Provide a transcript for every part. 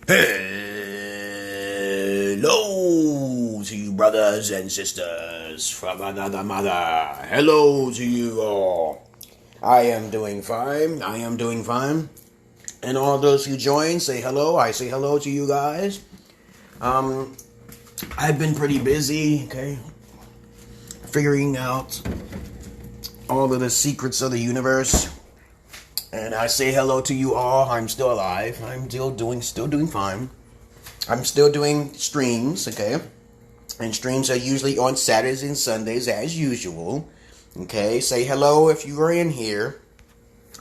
Hello to you brothers and sisters from another mother. Hello to you all. I am doing fine. And all those who join, say hello. I say hello to you guys. I've been pretty busy, figuring out all of the secrets of the universe. And I say hello to you all. I'm still alive. I'm still doing fine. I'm still doing streams, And streams are usually on Saturdays and Sundays as usual. Say hello if you are in here.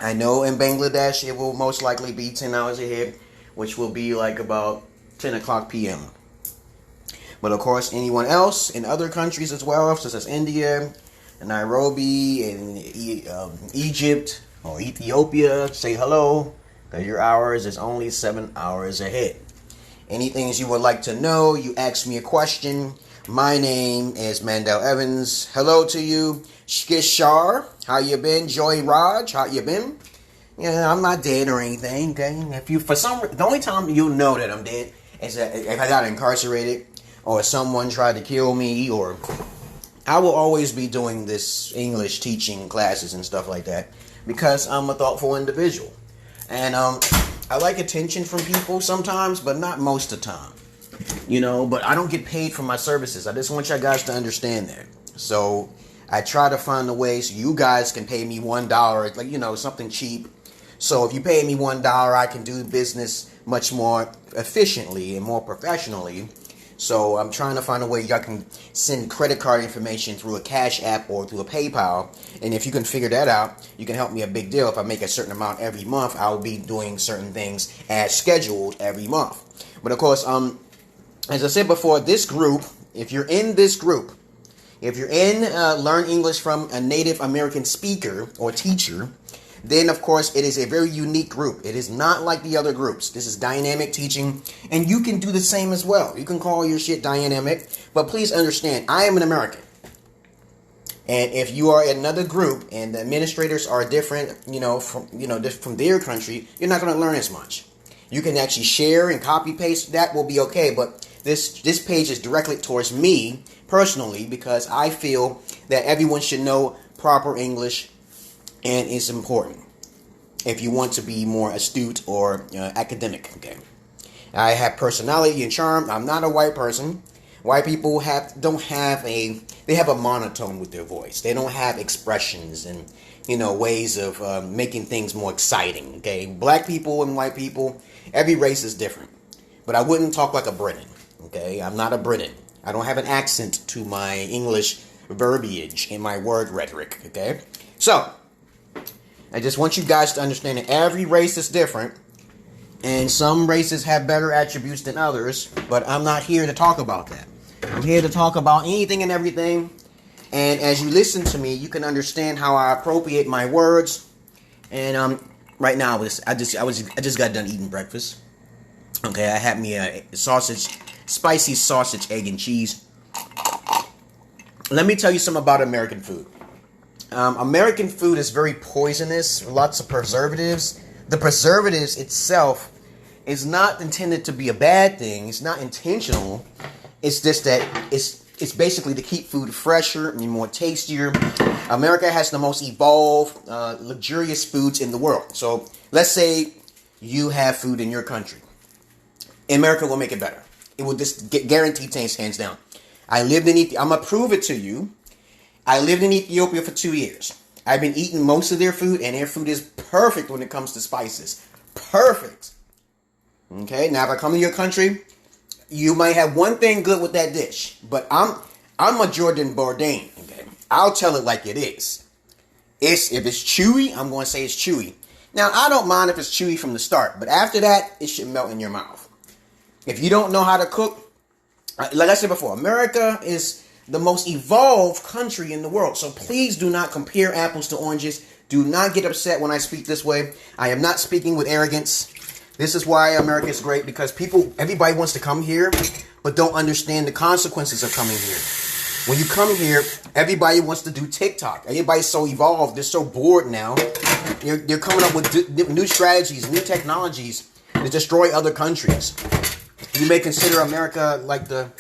I know in Bangladesh it will most likely be 10 hours ahead, which will be like about 10 o'clock p.m. But of course, anyone else in other countries as well, such as India, Nairobi, and Egypt, or Ethiopia, say hello, because your hours is only 7 hours ahead. Anything you would like to know, you ask me a question. My name is Mandel Evans. Hello to you. Shkishar, how you been? Joy Raj, how you been? Yeah, I'm not dead or anything, If you, the only time you'll know that I'm dead is that if I got incarcerated, or someone tried to kill me, or I will always be doing this English teaching classes and stuff like that, because I'm a thoughtful individual. And I like attention from people sometimes, but not most of the time. But I don't get paid for my services. I just want you guys to understand that. So I try to find a way so you guys can pay me $1, something cheap. So if you pay me $1, I can do business much more efficiently and more professionally. So I'm trying to find a way y'all can send credit card information through a Cash App or through a PayPal. And if you can figure that out, you can help me a big deal. If I make a certain amount every month, I'll be doing certain things as scheduled every month. But of course, as I said before, this group, if you're in Learn English from a Native American speaker or teacher, then, of course, it is a very unique group. It is not like the other groups. This is dynamic teaching, and you can do the same as well. You can call your shit dynamic, but please understand, I am an American. And if you are in another group and the administrators are different, from their country, you're not going to learn as much. You can actually share and copy paste. That will be okay, but this page is directly towards me personally because I feel that everyone should know proper English. And it's important if you want to be more astute or academic, I have personality and charm. I'm not a white person. White people have a monotone with their voice. They don't have expressions and, ways of making things more exciting, Black people and white people, every race is different. But I wouldn't talk like a Briton, I'm not a Briton. I don't have an accent to my English verbiage and my word rhetoric, So, I just want you guys to understand that every race is different, and some races have better attributes than others, but I'm not here to talk about that. I'm here to talk about anything and everything, and as you listen to me, you can understand how I appropriate my words. And right now, I just got done eating breakfast. I had me a spicy sausage, egg, and cheese. Let me tell you something about American food. American food is very poisonous, lots of preservatives. The preservatives itself is not intended to be a bad thing. It's not intentional. It's just that it's basically to keep food fresher and more tastier. America has the most evolved, luxurious foods in the world. So let's say you have food in your country. America will make it better. It will just guarantee taste hands down. I'm going to prove it to you. I lived in Ethiopia for 2 years. I've been eating most of their food, and their food is perfect when it comes to spices. Perfect. Now if I come to your country, you might have one thing good with that dish, but I'm a Jordan Bourdain. I'll tell it like it is. If it's chewy, I'm going to say it's chewy. Now, I don't mind if it's chewy from the start, but after that, it should melt in your mouth. If you don't know how to cook, like I said before, America is the most evolved country in the world. So please do not compare apples to oranges. Do not get upset when I speak this way. I am not speaking with arrogance. This is why America is great, because everybody wants to come here, but don't understand the consequences of coming here. When you come here, everybody wants to do TikTok. Everybody's so evolved. They're so bored now. They're coming up with new strategies, new technologies. to destroy other countries. You may consider America like the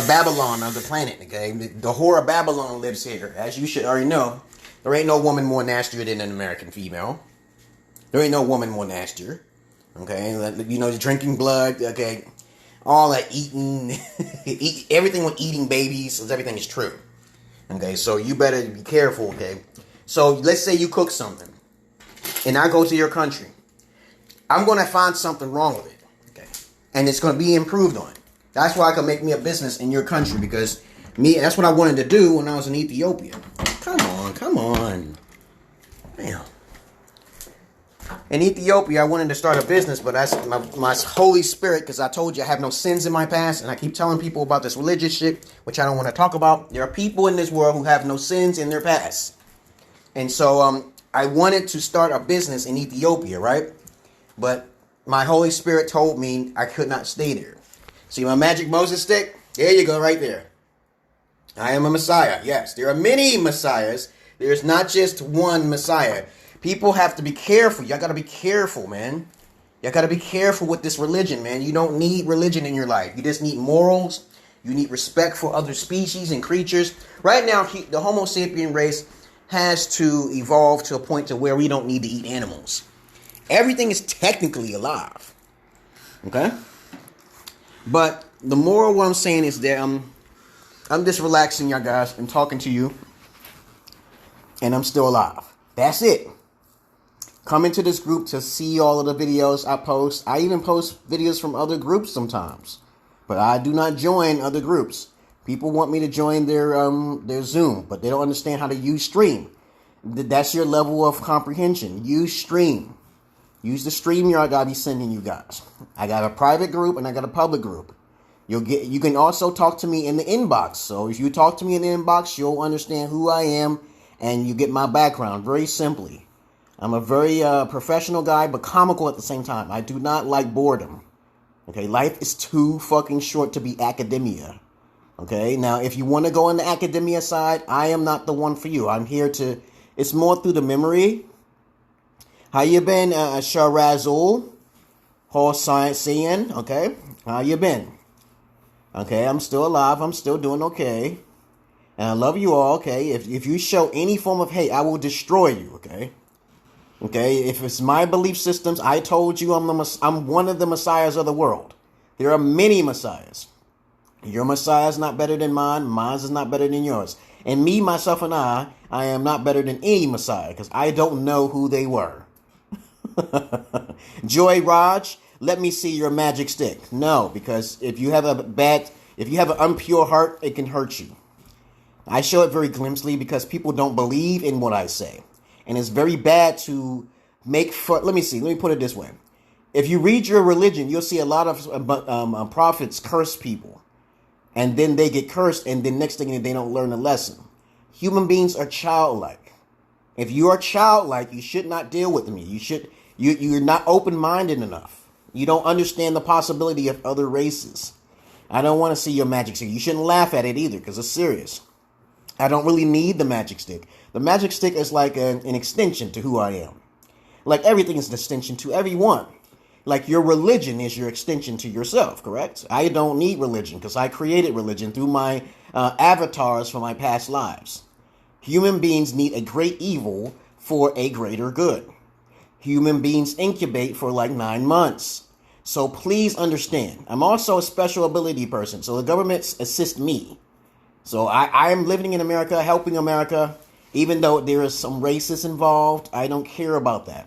Babylon of the planet, okay? The whore of Babylon lives here. As you should already know, there ain't no woman more nastier than an American female. There ain't no woman more nastier, okay? You know, drinking blood, okay? All that eating, everything with eating babies, everything is true. Okay, so you better be careful, okay? So let's say you cook something, and I go to your country. I'm going to find something wrong with it, okay? And it's going to be improved on. That's why I can make me a business in your country, because that's what I wanted to do when I was in Ethiopia. Come on. Damn. In Ethiopia, I wanted to start a business, but that's my Holy Spirit, because I told you I have no sins in my past, and I keep telling people about this religious shit, which I don't want to talk about. There are people in this world who have no sins in their past. And so I wanted to start a business in Ethiopia, right? But my Holy Spirit told me I could not stay there. See my magic Moses stick? There you go, right there. I am a Messiah. Yes, there are many Messiahs. There's not just one Messiah. People have to be careful. Y'all got to be careful, man. Y'all got to be careful with this religion, man. You don't need religion in your life. You just need morals. You need respect for other species and creatures. Right now, the Homo sapien race has to evolve to a point to where we don't need to eat animals. Everything is technically alive. Okay? But the moral what I'm saying is that I'm just relaxing, y'all guys. I'm talking to you. And I'm still alive. That's it. Come into this group to see all of the videos I post. I even post videos from other groups sometimes. But I do not join other groups. People want me to join their Zoom, but they don't understand how to use Stream. That's your level of comprehension. Use Stream. Use the StreamYard I'll be sending you guys. I got a private group and I got a public group. You can also talk to me in the inbox. So if you talk to me in the inbox, you'll understand who I am and you get my background very simply. I'm a very professional guy, but comical at the same time. I do not like boredom. Okay, life is too fucking short to be academia. Okay, now if you want to go on the academia side, I am not the one for you. I'm here to, it's more through the memory. How you been, Sharazul? Whole science seeing, okay? How you been? Okay, I'm still alive. I'm still doing okay. And I love you all, okay? If you show any form of hate, I will destroy you, okay? Okay, if it's my belief systems, I told you I'm one of the messiahs of the world. There are many messiahs. Your messiah is not better than mine. Mine is not better than yours. And me, myself, and I am not better than any messiah because I don't know who they were. Joy Raj, let me see your magic stick. No, because if you have an unpure heart, it can hurt you. I show it very glimpsely because people don't believe in what I say. And it's very bad to make fun. Let me put it this way. If you read your religion, you'll see a lot of prophets curse people. And then they get cursed, and then next thing they don't learn a lesson. Human beings are childlike. If you are childlike, you should not deal with me. You're not open-minded enough. You don't understand the possibility of other races. I don't want to see your magic stick. You shouldn't laugh at it either, because it's serious. I don't really need the magic stick. The magic stick is like an extension to who I am. Like everything is an extension to everyone. Like your religion is your extension to yourself, correct? I don't need religion because I created religion through my avatars from my past lives. Human beings need a great evil for a greater good. Human beings incubate for like 9 months. So please understand, I'm also a special ability person. So the government assists me. So I am living in America, helping America. Even though there is some racists involved, I don't care about that.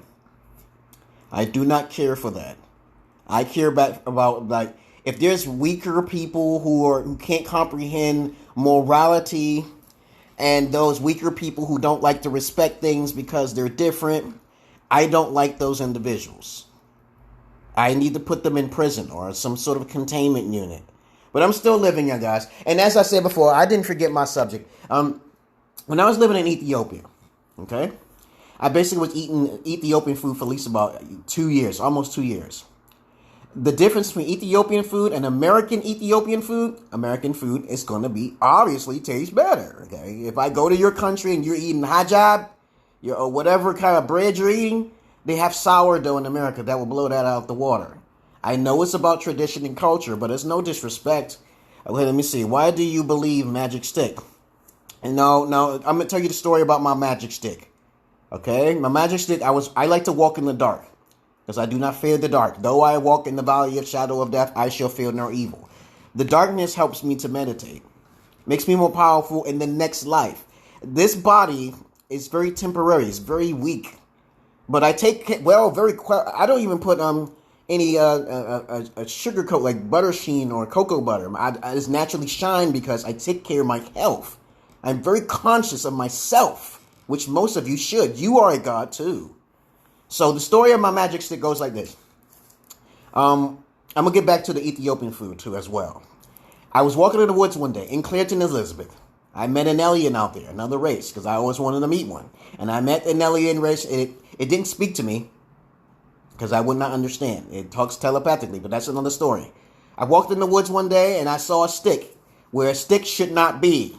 I do not care for that. I care about like if there's weaker people who can't comprehend morality, and those weaker people who don't like to respect things because they're different, I don't like those individuals. I need to put them in prison or some sort of containment unit. But I'm still living, you guys. And as I said before, I didn't forget my subject. When I was living in Ethiopia, okay, I basically was eating Ethiopian food for at least about 2 years, almost 2 years. The difference between Ethiopian food and American food is going to be obviously taste better. Okay, if I go to your country and you're eating hajab, or whatever kind of bread you're eating, they have sourdough in America that will blow that out of the water. I know it's about tradition and culture, but it's no disrespect. Okay, let me see. Why do you believe magic stick? And no, I'm going to tell you the story about my magic stick. Okay? My magic stick, I like to walk in the dark. Because I do not fear the dark. Though I walk in the valley of shadow of death, I shall fear no evil. The darkness helps me to meditate. Makes me more powerful in the next life. This body is very temporary. It's very weak. But I take, I don't even put any a sugar coat like butter sheen or cocoa butter. I just naturally shine because I take care of my health. I'm very conscious of myself, which most of you should. You are a god too. So the story of my magic stick goes like this. I'm going to get back to the Ethiopian food too as well. I was walking in the woods one day in Clearton, Elizabeth. I met an alien out there, another race, because I always wanted to meet one. And I met an alien race. It didn't speak to me because I would not understand. It talks telepathically, but that's another story. I walked in the woods one day and I saw a stick where a stick should not be.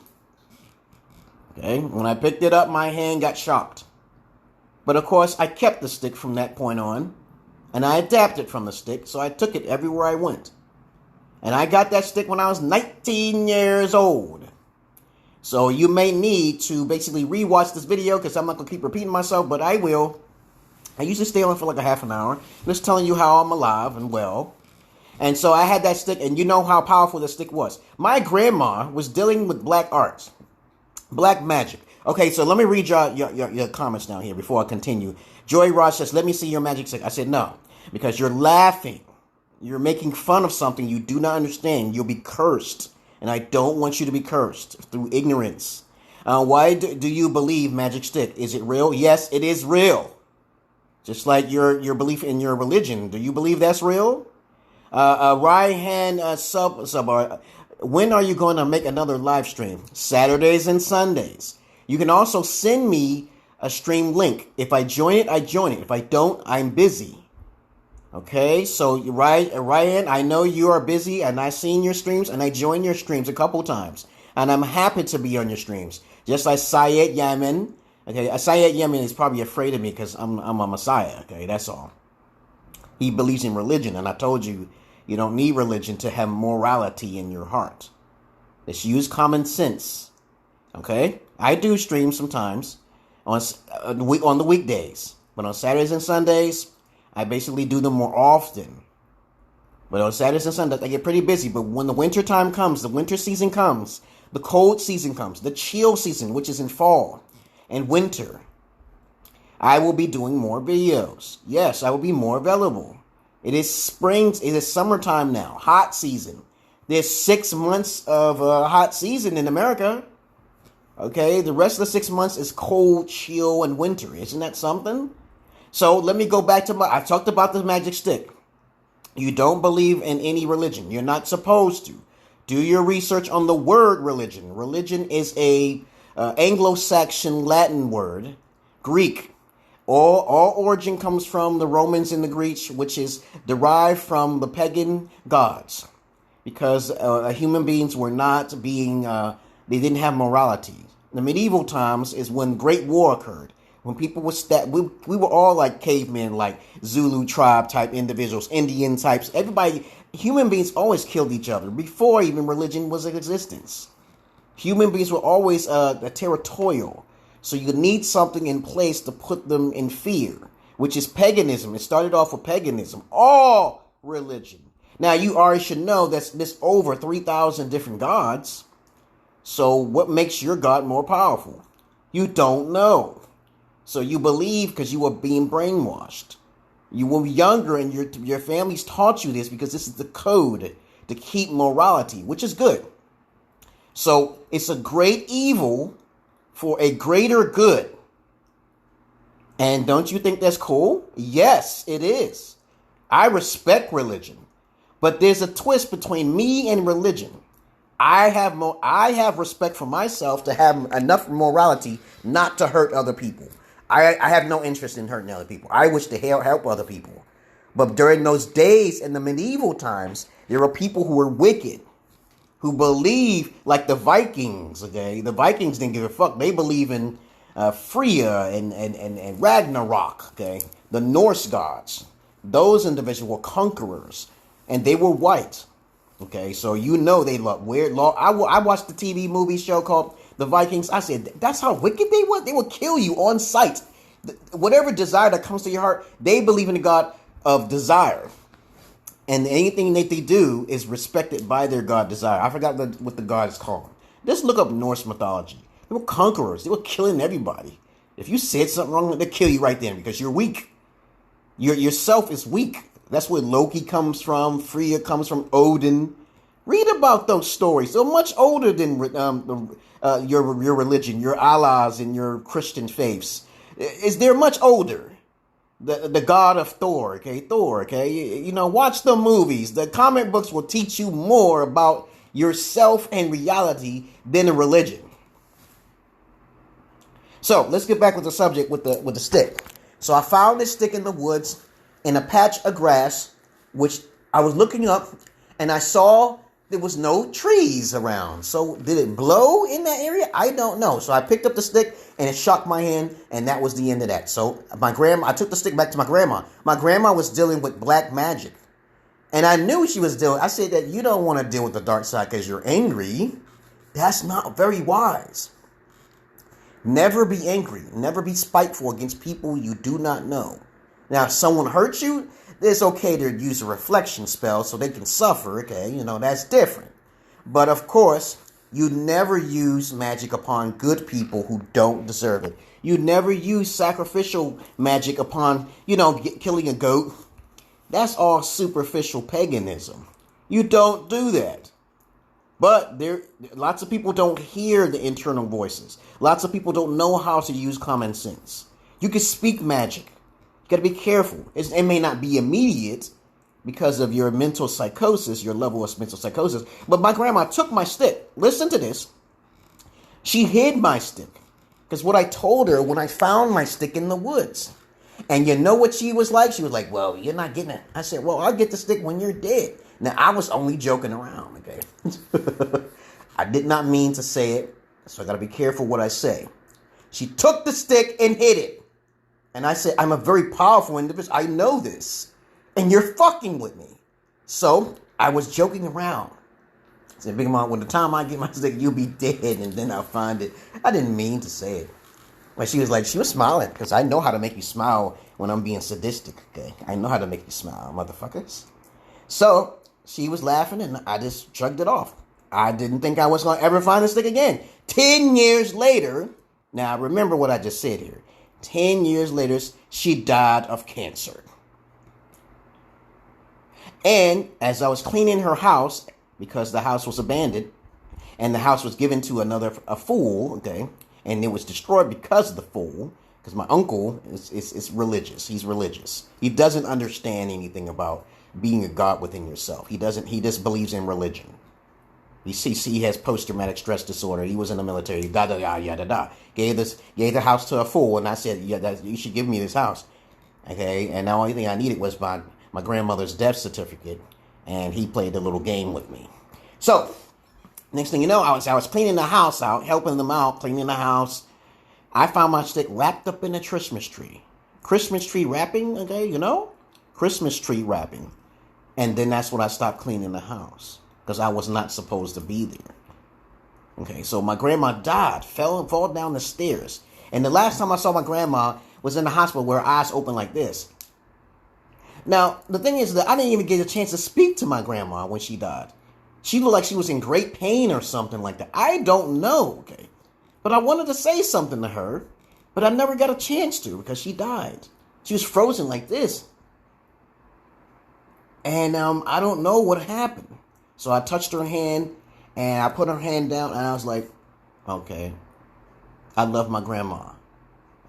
Okay, when I picked it up, my hand got shocked. But of course, I kept the stick from that point on, and I adapted from the stick, so I took it everywhere I went. And I got that stick when I was 19 years old. So you may need to basically rewatch this video, because I'm not going to keep repeating myself, but I will. I usually stay on for like a half an hour, just telling you how I'm alive and well. And so I had that stick, and you know how powerful the stick was. My grandma was dealing with black arts, black magic. Okay, so let me read your comments down here before I continue. Joy Ross says, let me see your magic stick. I said, no, because you're laughing. You're making fun of something you do not understand. You'll be cursed, and I don't want you to be cursed through ignorance. Why do you believe magic stick? Is it real? Yes, it is real. Just like your belief in your religion. Do you believe that's real? Ryan when are you going to make another live stream? Saturdays and Sundays. You can also send me a stream link. If I join it, I join it. If I don't, I'm busy. Okay, so Ryan, I know you are busy, and I've seen your streams, and I joined your streams a couple times. And I'm happy to be on your streams. Just like Syed Yamin. Okay, Syed Yamin is probably afraid of me because I'm a messiah. Okay, that's all. He believes in religion, and I told you, you don't need religion to have morality in your heart. Just use common sense. Okay? I do stream sometimes on the weekdays. But on Saturdays and Sundays, I basically do them more often. But on Saturdays and Sundays, I get pretty busy. But when the winter time comes, the winter season comes, the cold season comes, the chill season, which is in fall and winter, I will be doing more videos. Yes, I will be more available. It is spring. It is summertime now. Hot season. There's 6 months of hot season in America. Okay, the rest of the 6 months is cold, chill, and winter. Isn't that something? So let me go back to I talked about the magic stick. You don't believe in any religion. You're not supposed to. Do your research on the word religion. Religion is a Anglo-Saxon Latin word, Greek. All origin comes from the Romans and the Greeks, which is derived from the pagan gods. Because human beings were not being, they didn't have morality. The medieval times is when Great War occurred. When people were we were all like cavemen, like Zulu tribe type individuals, Indian types. Everybody, human beings always killed each other before even religion was in existence. Human beings were always territorial. So you need something in place to put them in fear, which is paganism. It started off with paganism. All religion. Now, you already should know that there's over 3,000 different gods. So what makes your God more powerful? You don't know. So you believe because you were being brainwashed. You were younger and your families taught you this because this is the code to keep morality, which is good. So it's a great evil for a greater good. And don't you think that's cool? Yes, it is. I respect religion. But there's a twist between me and religion. I have respect for myself to have enough morality not to hurt other people. I have no interest in hurting other people. I wish to help other people. But during those days in the medieval times, there were people who were wicked, who believe like the Vikings, okay? The Vikings didn't give a fuck. They believe in Freya and Ragnarok, okay? The Norse gods. Those individuals were conquerors, and they were white. Okay, so you know they love weird law. I watched the TV movie show called The Vikings. I said, that's how wicked they were. They would kill you on sight. Whatever desire that comes to your heart, they believe in the God of desire. And anything that they do is respected by their God desire. I forgot what the God is called. Just look up Norse mythology. They were conquerors. They were killing everybody. If you said something wrong, they'll kill you right then because you're weak. Yourself is weak. That's where Loki comes from. Freya comes from Odin. Read about those stories. They're much older than your religion, your Allahs, and your Christian faiths. They're much older. The god of Thor, okay? Thor, okay? You know, watch the movies. The comic books will teach you more about yourself and reality than a religion. So, let's get back with the subject with the stick. So, I found this stick in the woods in a patch of grass, which I was looking up, and I saw there was no trees around. So, did it blow in that area? I don't know. So, I picked up the stick, and it shocked my hand, and that was the end of that. So, I took the stick back to my grandma. My grandma was dealing with black magic. And I knew she was dealing. I said that you don't want to deal with the dark side because you're angry. That's not very wise. Never be angry. Never be spiteful against people you do not know. Now, if someone hurts you, it's okay to use a reflection spell so they can suffer, okay? You know, that's different. But, of course, you never use magic upon good people who don't deserve it. You never use sacrificial magic upon, killing a goat. That's all superficial paganism. You don't do that. But lots of people don't hear the internal voices. Lots of people don't know how to use common sense. You can speak magic. You got to be careful. It may not be immediate because of your mental psychosis, your level of mental psychosis. But my grandma took my stick. Listen to this. She hid my stick. Because what I told her when I found my stick in the woods. And you know what she was like? She was like, well, you're not getting it. I said, well, I'll get the stick when you're dead. Now, I was only joking around, okay? I did not mean to say it, so I got to be careful what I say. She took the stick and hid it. And I said, I'm a very powerful individual. I know this. And you're fucking with me. So, I was joking around. I said, Big Mom, when the time I get my stick, you'll be dead, and then I'll find it. I didn't mean to say it. But she was smiling, because I know how to make you smile when I'm being sadistic, okay? I know how to make you smile, motherfuckers. So, she was laughing, and I just shrugged it off. I didn't think I was going to ever find the stick again. 10 years later, now remember what I just said here. 10 years later, she died of cancer. And as I was cleaning her house, because the house was abandoned, and the house was given to a fool, okay, and it was destroyed because of the fool, because my uncle is religious. He's religious. He doesn't understand anything about being a god within yourself. He just believes in religion. He has post-traumatic stress disorder. He was in the military. Gave the house to a fool, and I said, you should give me this house. Okay, and the only thing I needed was my grandmother's death certificate, and he played a little game with me. So, next thing you know, I was cleaning the house out, helping them out, cleaning the house. I found my stick wrapped up in a Christmas tree. Christmas tree wrapping, okay, Christmas tree wrapping. And then that's when I stopped cleaning the house, because I was not supposed to be there. Okay, so my grandma died, fall down the stairs. And the last time I saw my grandma was in the hospital with her eyes open like this. Now, the thing is that I didn't even get a chance to speak to my grandma when she died. She looked like she was in great pain or something like that. I don't know, okay? But I wanted to say something to her, but I never got a chance to because she died. She was frozen like this. And I don't know what happened. So I touched her hand, and I put her hand down, and I was like, okay, I love my grandma.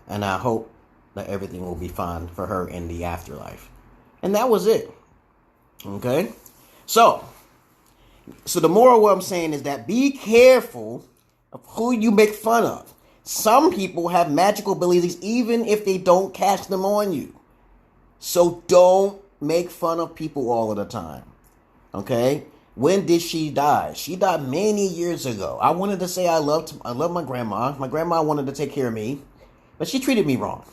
And I hope that everything will be fine for her in the afterlife. And that was it. Okay? So the moral of what I'm saying is that be careful of who you make fun of. Some people have magical abilities even if they don't cast them on you. So don't make fun of people all of the time. Okay? When did she die? She died many years ago. I wanted to say I love my grandma. My grandma wanted to take care of me, but she treated me wrong.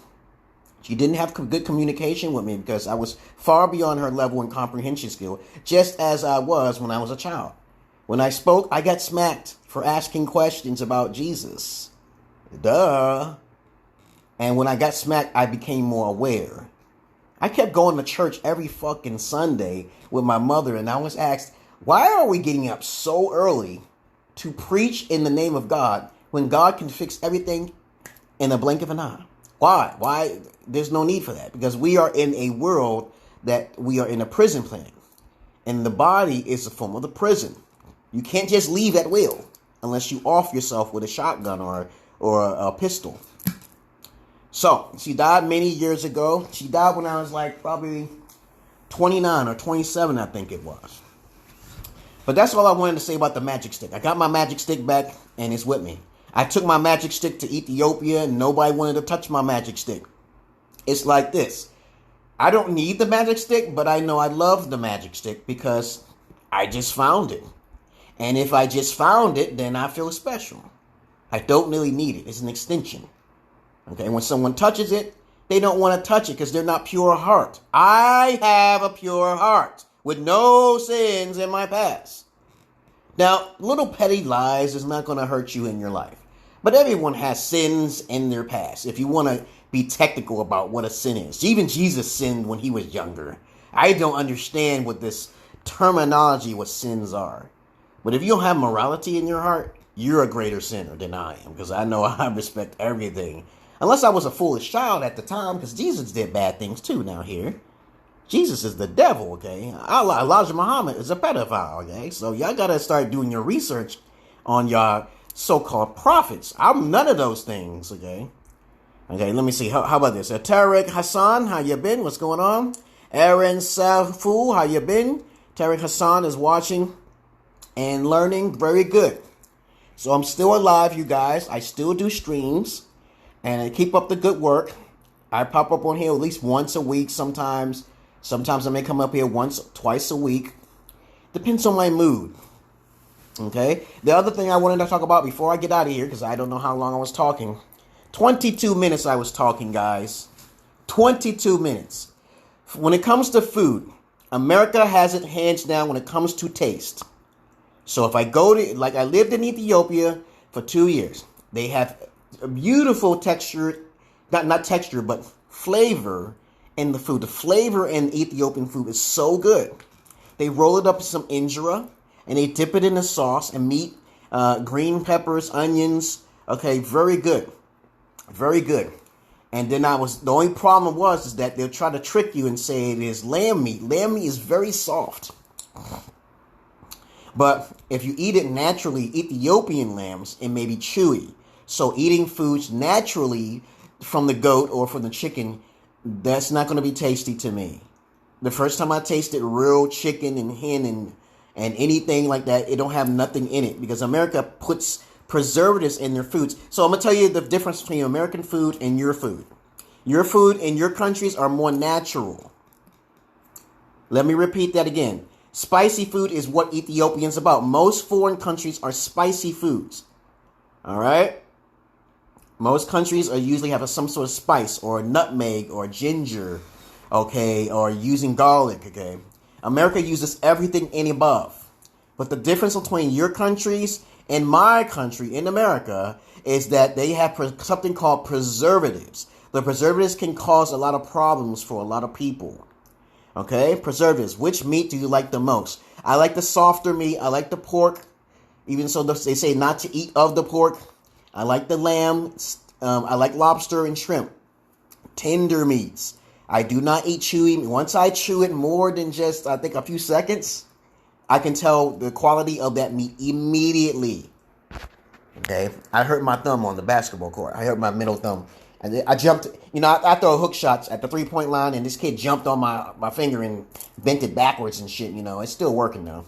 She didn't have good communication with me because I was far beyond her level and comprehension skill, just as I was when I was a child. When I spoke, I got smacked for asking questions about Jesus. Duh. And when I got smacked, I became more aware. I kept going to church every fucking Sunday with my mother, and I was asked, why are we getting up so early to preach in the name of God when God can fix everything in a blink of an eye? Why? Why? There's no need for that, because we are in a world that we are in a prison planet, and the body is the form of the prison. You can't just leave at will unless you off yourself with a shotgun or a pistol. So she died many years ago. She died when I was like probably 29 or 27, I think it was. But that's all I wanted to say about the magic stick. I got my magic stick back, and it's with me. I took my magic stick to Ethiopia, and nobody wanted to touch my magic stick. It's like this. I don't need the magic stick, but I know I love the magic stick because I just found it. And if I just found it, then I feel special. I don't really need it. It's an extension. Okay, when someone touches it, they don't want to touch it because they're not pure heart. I have a pure heart with no sins in my past. Now, little petty lies is not going to hurt you in your life. But everyone has sins in their past. If you want to be technical about what a sin is. Even Jesus sinned when he was younger. I don't understand what this terminology, what sins are. But if you don't have morality in your heart, you're a greater sinner than I am. Because I know I respect everything. Unless I was a foolish child at the time. Because Jesus did bad things too now here. Jesus is the devil, okay? Elijah Muhammad is a pedophile, okay? So y'all got to start doing your research on y'all so-called prophets. I'm none of those things, okay? Okay, let me see. How about this? Tariq Hassan, how you been? What's going on? Aaron Safu, how you been? Tariq Hassan is watching and learning. Very good. So I'm still alive, you guys. I still do streams. And I keep up the good work. I pop up on here at least once a week sometimes. Sometimes I may come up here twice a week. Depends on my mood. Okay? The other thing I wanted to talk about before I get out of here, because I don't know how long I was talking. 22 minutes I was talking, guys. 22 minutes. When it comes to food, America has it hands down when it comes to taste. So if I go to, like I lived in Ethiopia for 2 years. They have a beautiful texture, not texture, but flavor in the food. The flavor in Ethiopian food is so good. They roll it up with some injera, and they dip it in the sauce and meat, green peppers, onions. Okay, very good. Very good. And then the only problem is that they'll try to trick you and say it is lamb meat. Lamb meat is very soft. But if you eat it naturally, Ethiopian lambs, it may be chewy. So eating foods naturally from the goat or from the chicken, that's not going to be tasty to me. The first time I tasted real chicken and hen and anything like that, it don't have nothing in it because America puts preservatives in their foods. So I'm going to tell you the difference between American food and your food. Your food in your countries are more natural. Let me repeat that again. Spicy food is what Ethiopians about. Most foreign countries are spicy foods. All right? Most countries usually have some sort of spice or nutmeg or ginger, okay, or using garlic, okay. America uses everything in above. But the difference between your countries and my country in America is that they have something called preservatives. The preservatives can cause a lot of problems for a lot of people. Okay, preservatives. Which meat do you like the most? I like the softer meat. I like the pork. Even so, they say not to eat of the pork. I like the lamb. I like lobster and shrimp. Tender meats. I do not eat chewy. Once I chew it more than just, I think, a few seconds, I can tell the quality of that meat immediately. Okay? I hurt my thumb on the basketball court. I hurt my middle thumb. And I jumped, I throw hook shots at the three-point line, and this kid jumped on my finger and bent it backwards and shit, It's still working, though.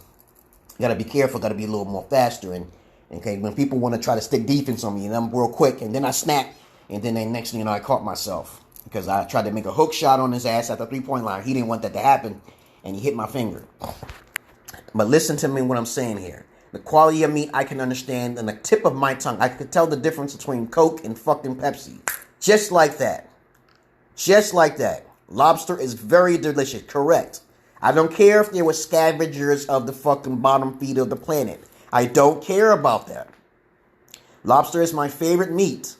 You got to be careful. Got to be a little more faster. And, okay, when people want to try to stick defense on me, and I'm real quick, and then I snap, and then the next thing you know, I caught myself. Because I tried to make a hook shot on his ass at the three-point line. He didn't want that to happen, and he hit my finger. But listen to me what I'm saying here. The quality of meat I can understand on the tip of my tongue. I could tell the difference between Coke and fucking Pepsi. Just like that. Just like that. Lobster is very delicious. Correct. I don't care if they were scavengers of the fucking bottom feed of the planet. I don't care about that. Lobster is my favorite meat.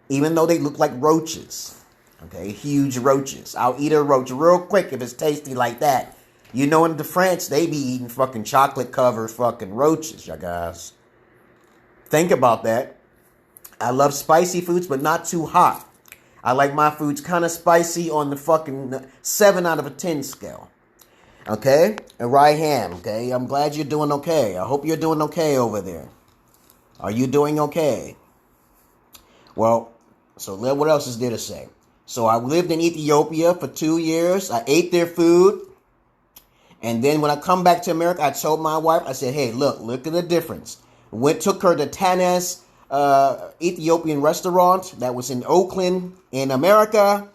Even though they look like roaches. Okay, huge roaches. I'll eat a roach real quick if it's tasty like that. You know, in France, they be eating fucking chocolate-covered fucking roaches, you guys. Think about that. I love spicy foods, but not too hot. I like my foods kind of spicy on the fucking 7 out of a 10 scale. Okay? And right hand, okay? I'm glad you're doing okay. I hope you're doing okay over there. Are you doing okay? Well, so what else is there to say? So I lived in Ethiopia for 2 years. I ate their food. And then when I come back to America, I told my wife, I said, hey, look at the difference. Took her to Tanas Ethiopian restaurant that was in Oakland in America.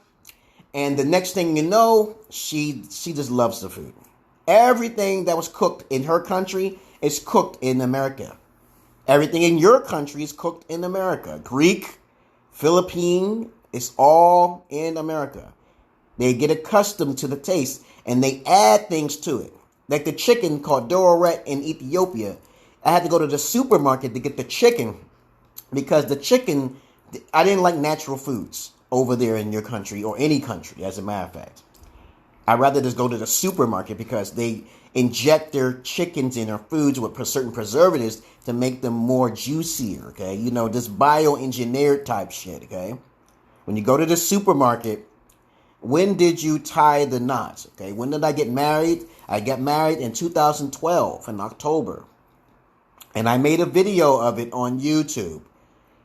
And the next thing you know, she just loves the food. Everything that was cooked in her country is cooked in America. Everything in your country is cooked in America. Greek, Philippine, it's all in America. They get accustomed to the taste and they add things to it. Like the chicken called Doret in Ethiopia. I had to go to the supermarket to get the chicken because the chicken, I didn't like natural foods over there in your country or any country, as a matter of fact. I'd rather just go to the supermarket because they inject their chickens in their foods with certain preservatives to make them more juicier, okay? You know, this bioengineered type shit, okay? When you go to the supermarket, when did you tie the knots, okay? When did I get married? I got married in 2012 in October. And I made a video of it on YouTube.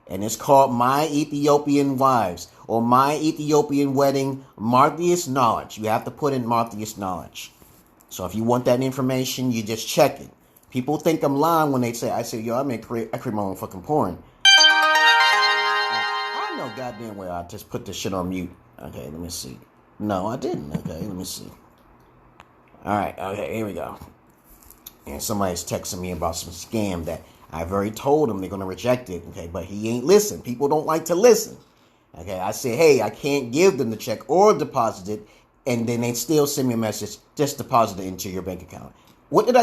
And it's called My Ethiopian Wives or My Ethiopian Wedding Marthius Knowledge. You have to put in Marthius Knowledge. So if you want that information, you just check it. People think I'm lying when they say, I say, yo, I create my own fucking porn. I know goddamn well I just put this shit on mute. Okay, let me see. No, I didn't. Okay, let me see. Alright, okay, here we go. And somebody's texting me about some scam that I've already told him they're going to reject it, okay, but he ain't listen. People don't like to listen. Okay, I say, hey, I can't give them the check or deposit it, and then they still send me a message, just deposit it into your bank account. Would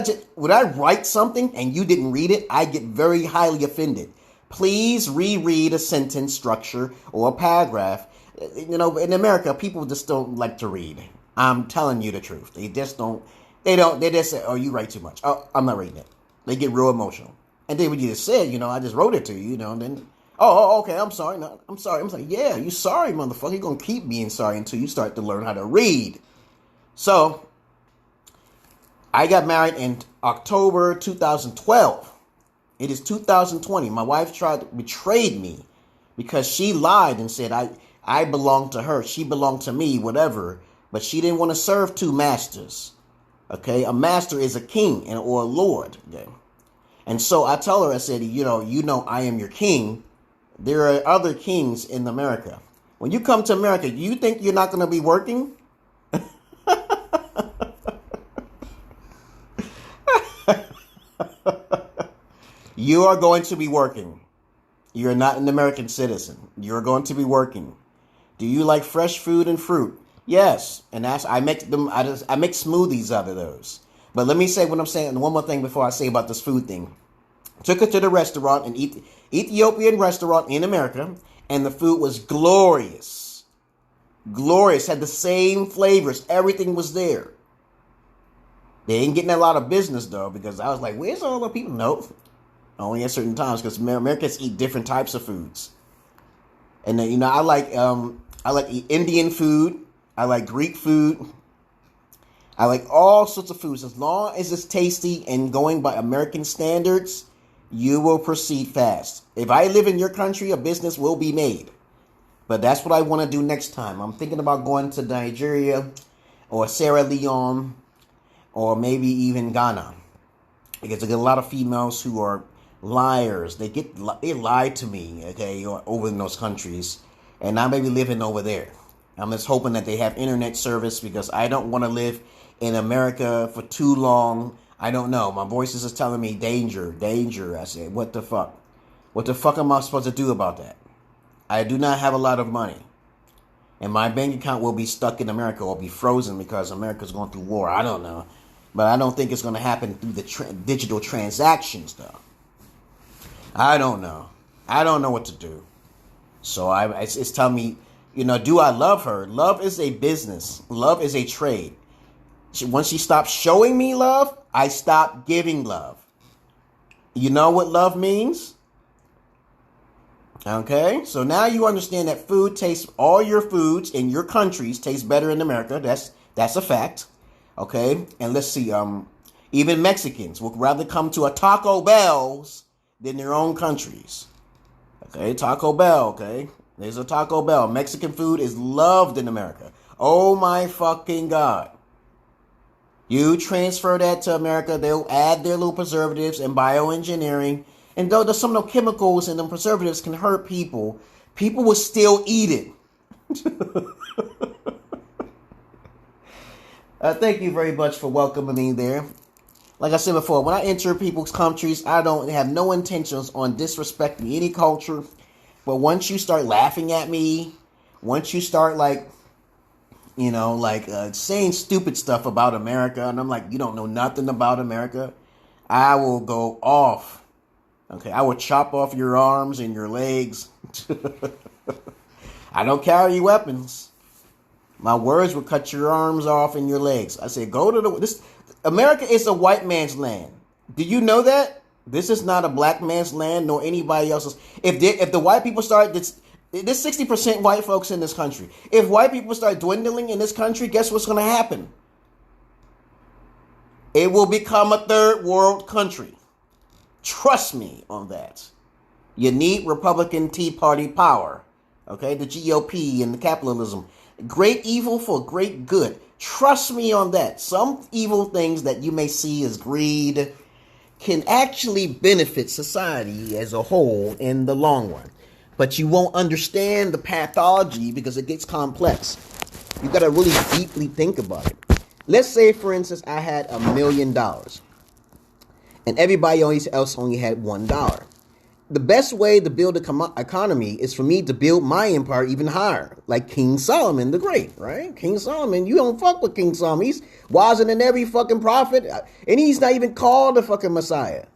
I write something and you didn't read it? I get very highly offended. Please reread a sentence structure or a paragraph. You know, in America, people just don't like to read. I'm telling you the truth. They just say, oh, you write too much. Oh, I'm not reading it. They get real emotional. And then when you just said, you know, I just wrote it to you, you know, and then, okay, I'm sorry. No, I'm sorry. I'm like, yeah, you sorry, motherfucker. You're going to keep being sorry until you start to learn how to read. So, I got married in October 2012. It is 2020. My wife betrayed me because she lied and said I belonged to her. She belonged to me, whatever. But she didn't want to serve two masters. Okay, a master is a king or a lord. Okay? And so I tell her, I said, you know, I am your king. There are other kings in America. When you come to America, you think you're not going to be working? You are going to be working. You're not an American citizen. You're going to be working. Do you like fresh food and fruit? Yes. And I make smoothies out of those. But let me say what I'm saying. One more thing before I say about this food thing. Took her to the restaurant, an Ethiopian restaurant in America, and the food was glorious. Glorious. Had the same flavors. Everything was there. They ain't getting a lot of business, though, because I was like, where's all the people? Nope. Only at certain times, because Americans eat different types of foods. And then, you know, I like Indian food. I like Greek food. I like all sorts of foods. As long as it's tasty and going by American standards, you will proceed fast. If I live in your country, a business will be made. But that's what I want to do next time. I'm thinking about going to Nigeria or Sierra Leone or maybe even Ghana. Because I get a lot of females who are liars. They lie to me, okay, over in those countries. And I may be living over there. I'm just hoping that they have internet service because I don't want to live in America for too long. I don't know. My voices is telling me danger, danger. I said, what the fuck? What the fuck am I supposed to do about that? I do not have a lot of money. And my bank account will be stuck in America or be frozen because America's going through war. I don't know. But I don't think it's going to happen through the digital transactions, though. I don't know. I don't know what to do. So it's telling me, do I love her? Love is a business. Love is a trade. Once she stops showing me love, I stop giving love. You know what love means? Okay, so now you understand that all your foods in your countries taste better in America. That's a fact. Okay, and let's see, even Mexicans would rather come to a Taco Bell's than their own countries. Okay, Taco Bell, okay? There's a Taco Bell. Mexican food is loved in America. Oh my fucking God. You transfer that to America, they'll add their little preservatives and bioengineering. And though there's some of the chemicals and the preservatives can hurt people, people will still eat it. Thank you very much for welcoming me there. Like I said before, when I enter people's countries, I don't have no intentions on disrespecting any culture. But once you start laughing at me, once you start saying stupid stuff about America, and I'm like, you don't know nothing about America, I will go off. Okay, I will chop off your arms and your legs. I don't carry weapons. My words will cut your arms off and your legs. I say, go to this. America is a white man's land. Do you know that? This is not a black man's land nor anybody else's. If the white people start this. There's 60% white folks in this country. If white people start dwindling in this country, guess what's going to happen? It will become a third world country. Trust me on that. You need Republican Tea Party power. Okay, the GOP and the capitalism. Great evil for great good. Trust me on that. Some evil things that you may see as greed can actually benefit society as a whole in the long run. But you won't understand the pathology because it gets complex. You got to really deeply think about it. Let's say, for instance, I had $1 million and everybody else only had $1. The best way to build an economy is for me to build my empire even higher, like King Solomon the Great, right? King Solomon, you don't fuck with King Solomon. He's wiser than every fucking prophet, and he's not even called the fucking Messiah.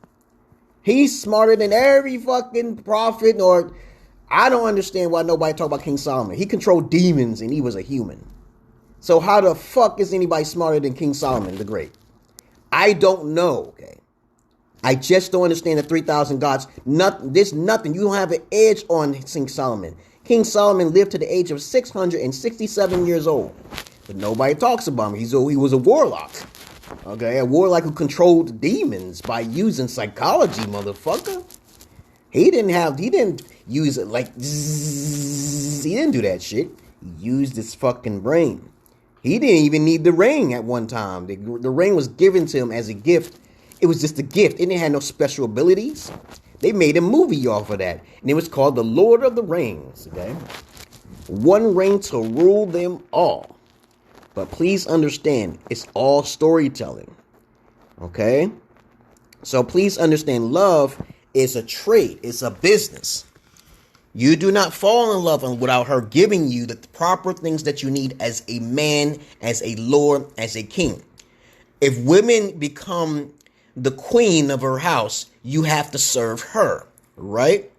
He's smarter than every fucking prophet, or I don't understand why nobody talk about King Solomon. He controlled demons and he was a human. So how the fuck is anybody smarter than King Solomon the Great? I don't know, okay? I just don't understand the 3,000 gods. There's nothing. You don't have an edge on King Solomon. King Solomon lived to the age of 667 years old. But nobody talks about him. He was a warlock. Okay, a warlock who controlled demons by using psychology, motherfucker. He didn't use it like zzz. He didn't do that shit. He used his fucking brain. He didn't even need the ring at one time. The ring was given to him as a gift. It was just a gift. It didn't have no special abilities. They made a movie off of that. And it was called The Lord of the Rings. Okay? One ring to rule them all. But please understand, it's all storytelling. Okay? So please understand, love is a trade. It's a business. You do not fall in love without her giving you the proper things that you need as a man, as a lord, as a king. If women become the queen of her house, you have to serve her, right?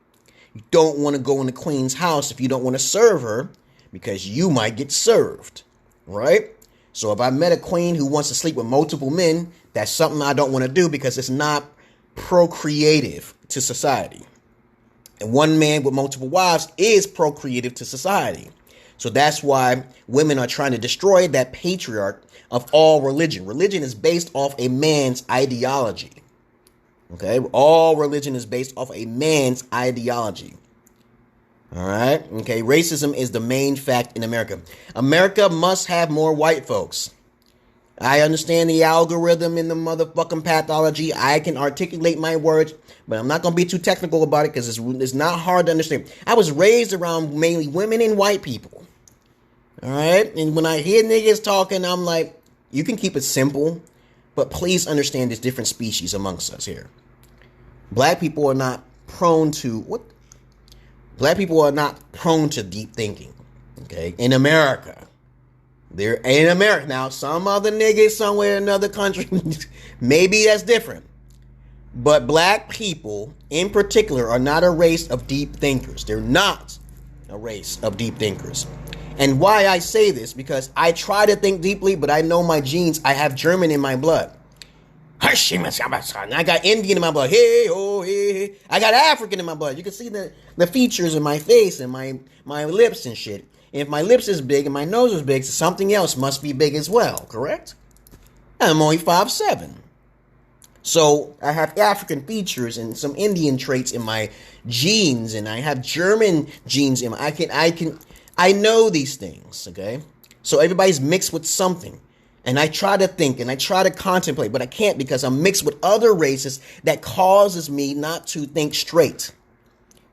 You don't want to go in the queen's house if you don't want to serve her, because you might get served, right? So if I met a queen who wants to sleep with multiple men, that's something I don't want to do because it's not procreative to society. And one man with multiple wives is procreative to society. So that's why women are trying to destroy that patriarch of all religion. Religion is based off a man's ideology. Okay? All religion is based off a man's ideology. All right? Okay, racism is the main fact in America. America must have more white folks. I understand the algorithm in the motherfucking pathology. I can articulate my words, but I'm not going to be too technical about it because it's not hard to understand. I was raised around mainly women and white people. All right? And when I hear niggas talking, I'm like, you can keep it simple, but please understand there's different species amongst us here. Black people are not prone to deep thinking. Okay, in America. They're in America. Now, some other niggas somewhere in another country, maybe that's different. But black people, in particular, are not a race of deep thinkers. They're not a race of deep thinkers. And why I say this, because I try to think deeply, but I know my genes. I have German in my blood. I got Indian in my blood. Hey, oh, hey. I got African in my blood. You can see the features in my face and my lips and shit. If my lips is big and my nose is big, something else must be big as well, correct? I'm only 5'7". So I have African features and some Indian traits in my genes, and I have German genes in my, I know these things, okay? So everybody's mixed with something. And I try to think and I try to contemplate, but I can't because I'm mixed with other races that causes me not to think straight,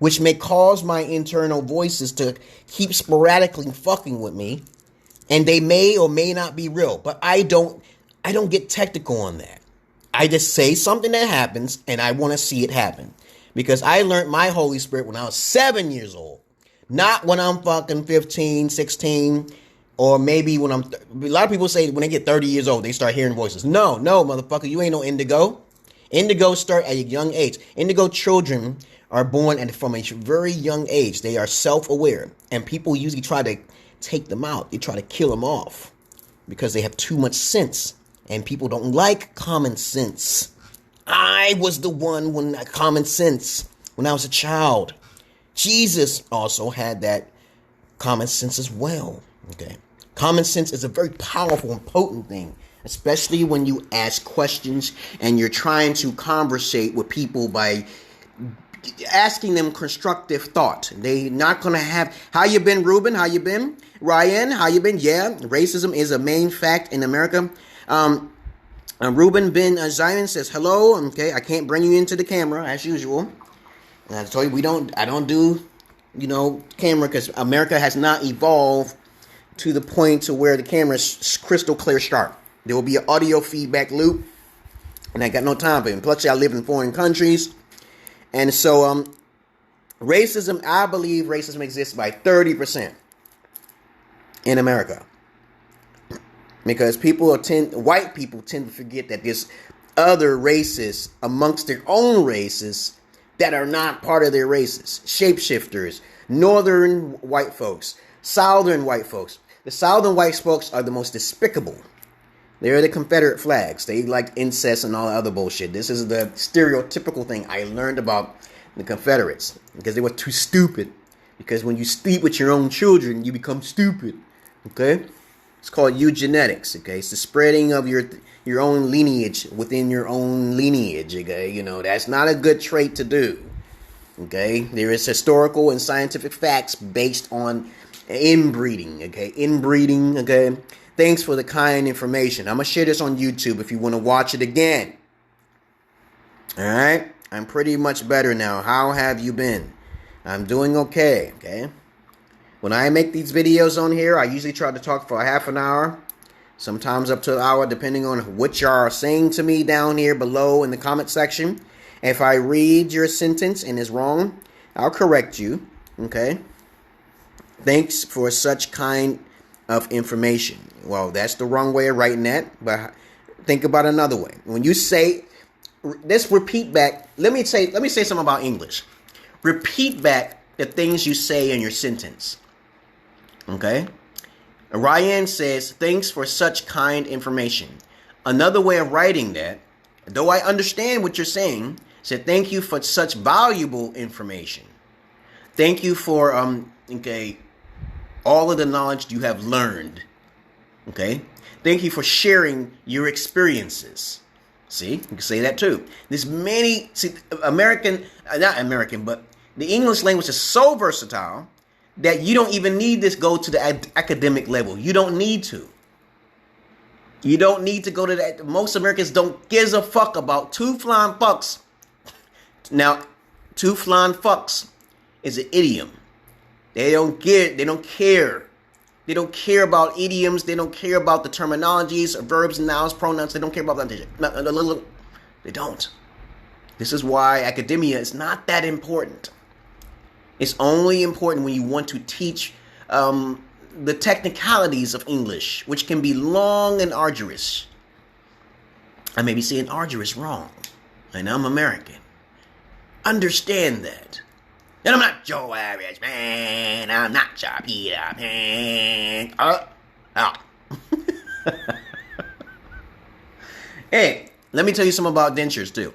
which may cause my internal voices to keep sporadically fucking with me, and they may or may not be real, but I don't get technical on that. I just say something that happens, and I want to see it happen, because I learned my Holy Spirit when I was 7 years old, not when I'm fucking 15, 16, or maybe when a lot of people say when they get 30 years old, they start hearing voices. No, motherfucker, you ain't no indigo. Indigo start at a young age. Indigo children are born from a very young age. They are self-aware, and people usually try to take them out. They try to kill them off because they have too much sense, and people don't like common sense. I was the one when common sense when I was a child. Jesus also had that common sense as well. Okay, common sense is a very powerful and potent thing, especially when you ask questions and you're trying to conversate with people by asking them constructive thought. They not gonna have, how you been, Ruben? How you been? Ryan, how you been? Yeah, racism is a main fact in America. Ruben Ben Zion says hello. Okay, I can't bring you into the camera as usual. And I told you I don't do, camera because America has not evolved to the point to where the camera is crystal clear sharp. There will be an audio feedback loop, and I got no time for it. And plus, I live in foreign countries. And so, racism, I believe racism exists by 30% in America. Because white people tend to forget that there's other races amongst their own races that are not part of their races. Shapeshifters, northern white folks, southern white folks. The southern white folks are the most despicable. They're the Confederate flags. They like incest and all that other bullshit. This is the stereotypical thing I learned about the Confederates. Because they were too stupid. Because when you sleep with your own children, you become stupid. Okay? It's called eugenetics. Okay? It's the spreading of your own lineage within your own lineage. Okay? That's not a good trait to do. Okay? There is historical and scientific facts based on inbreeding. Okay? Inbreeding. Okay? Thanks for the kind information. I'm going to share this on YouTube if you want to watch it again. Alright? I'm pretty much better now. How have you been? I'm doing okay. Okay? When I make these videos on here, I usually try to talk for a half an hour. Sometimes up to an hour, depending on what you are saying to me down here below in the comment section. If I read your sentence and it's wrong, I'll correct you. Okay? Thanks for such kind of information. Well, that's the wrong way of writing that, but think about another way. When you say, let's repeat back. Let me say something about English. Repeat back the things you say in your sentence. Okay? Ryan says, thanks for such kind information. Another way of writing that, though I understand what you're saying, said thank you for such valuable information. Thank you for all of the knowledge you have learned. Okay? Thank you for sharing your experiences. See? You can say that too. There's many, not American, but the English language is so versatile that you don't even need this go to the academic level. You don't need to. You don't need to go to that. Most Americans don't give a fuck about two flying fucks. Now, two flying fucks is an idiom. They don't care. They don't care about idioms. They don't care about the terminologies, verbs, nouns, pronouns. They don't care about that. They don't. This is why academia is not that important. It's only important when you want to teach the technicalities of English, which can be long and arduous. I may be saying arduous wrong, and I'm American. Understand that. And I'm not Yo Arse, man. I'm not your Peter Pan. Hey, let me tell you something about dentures, too.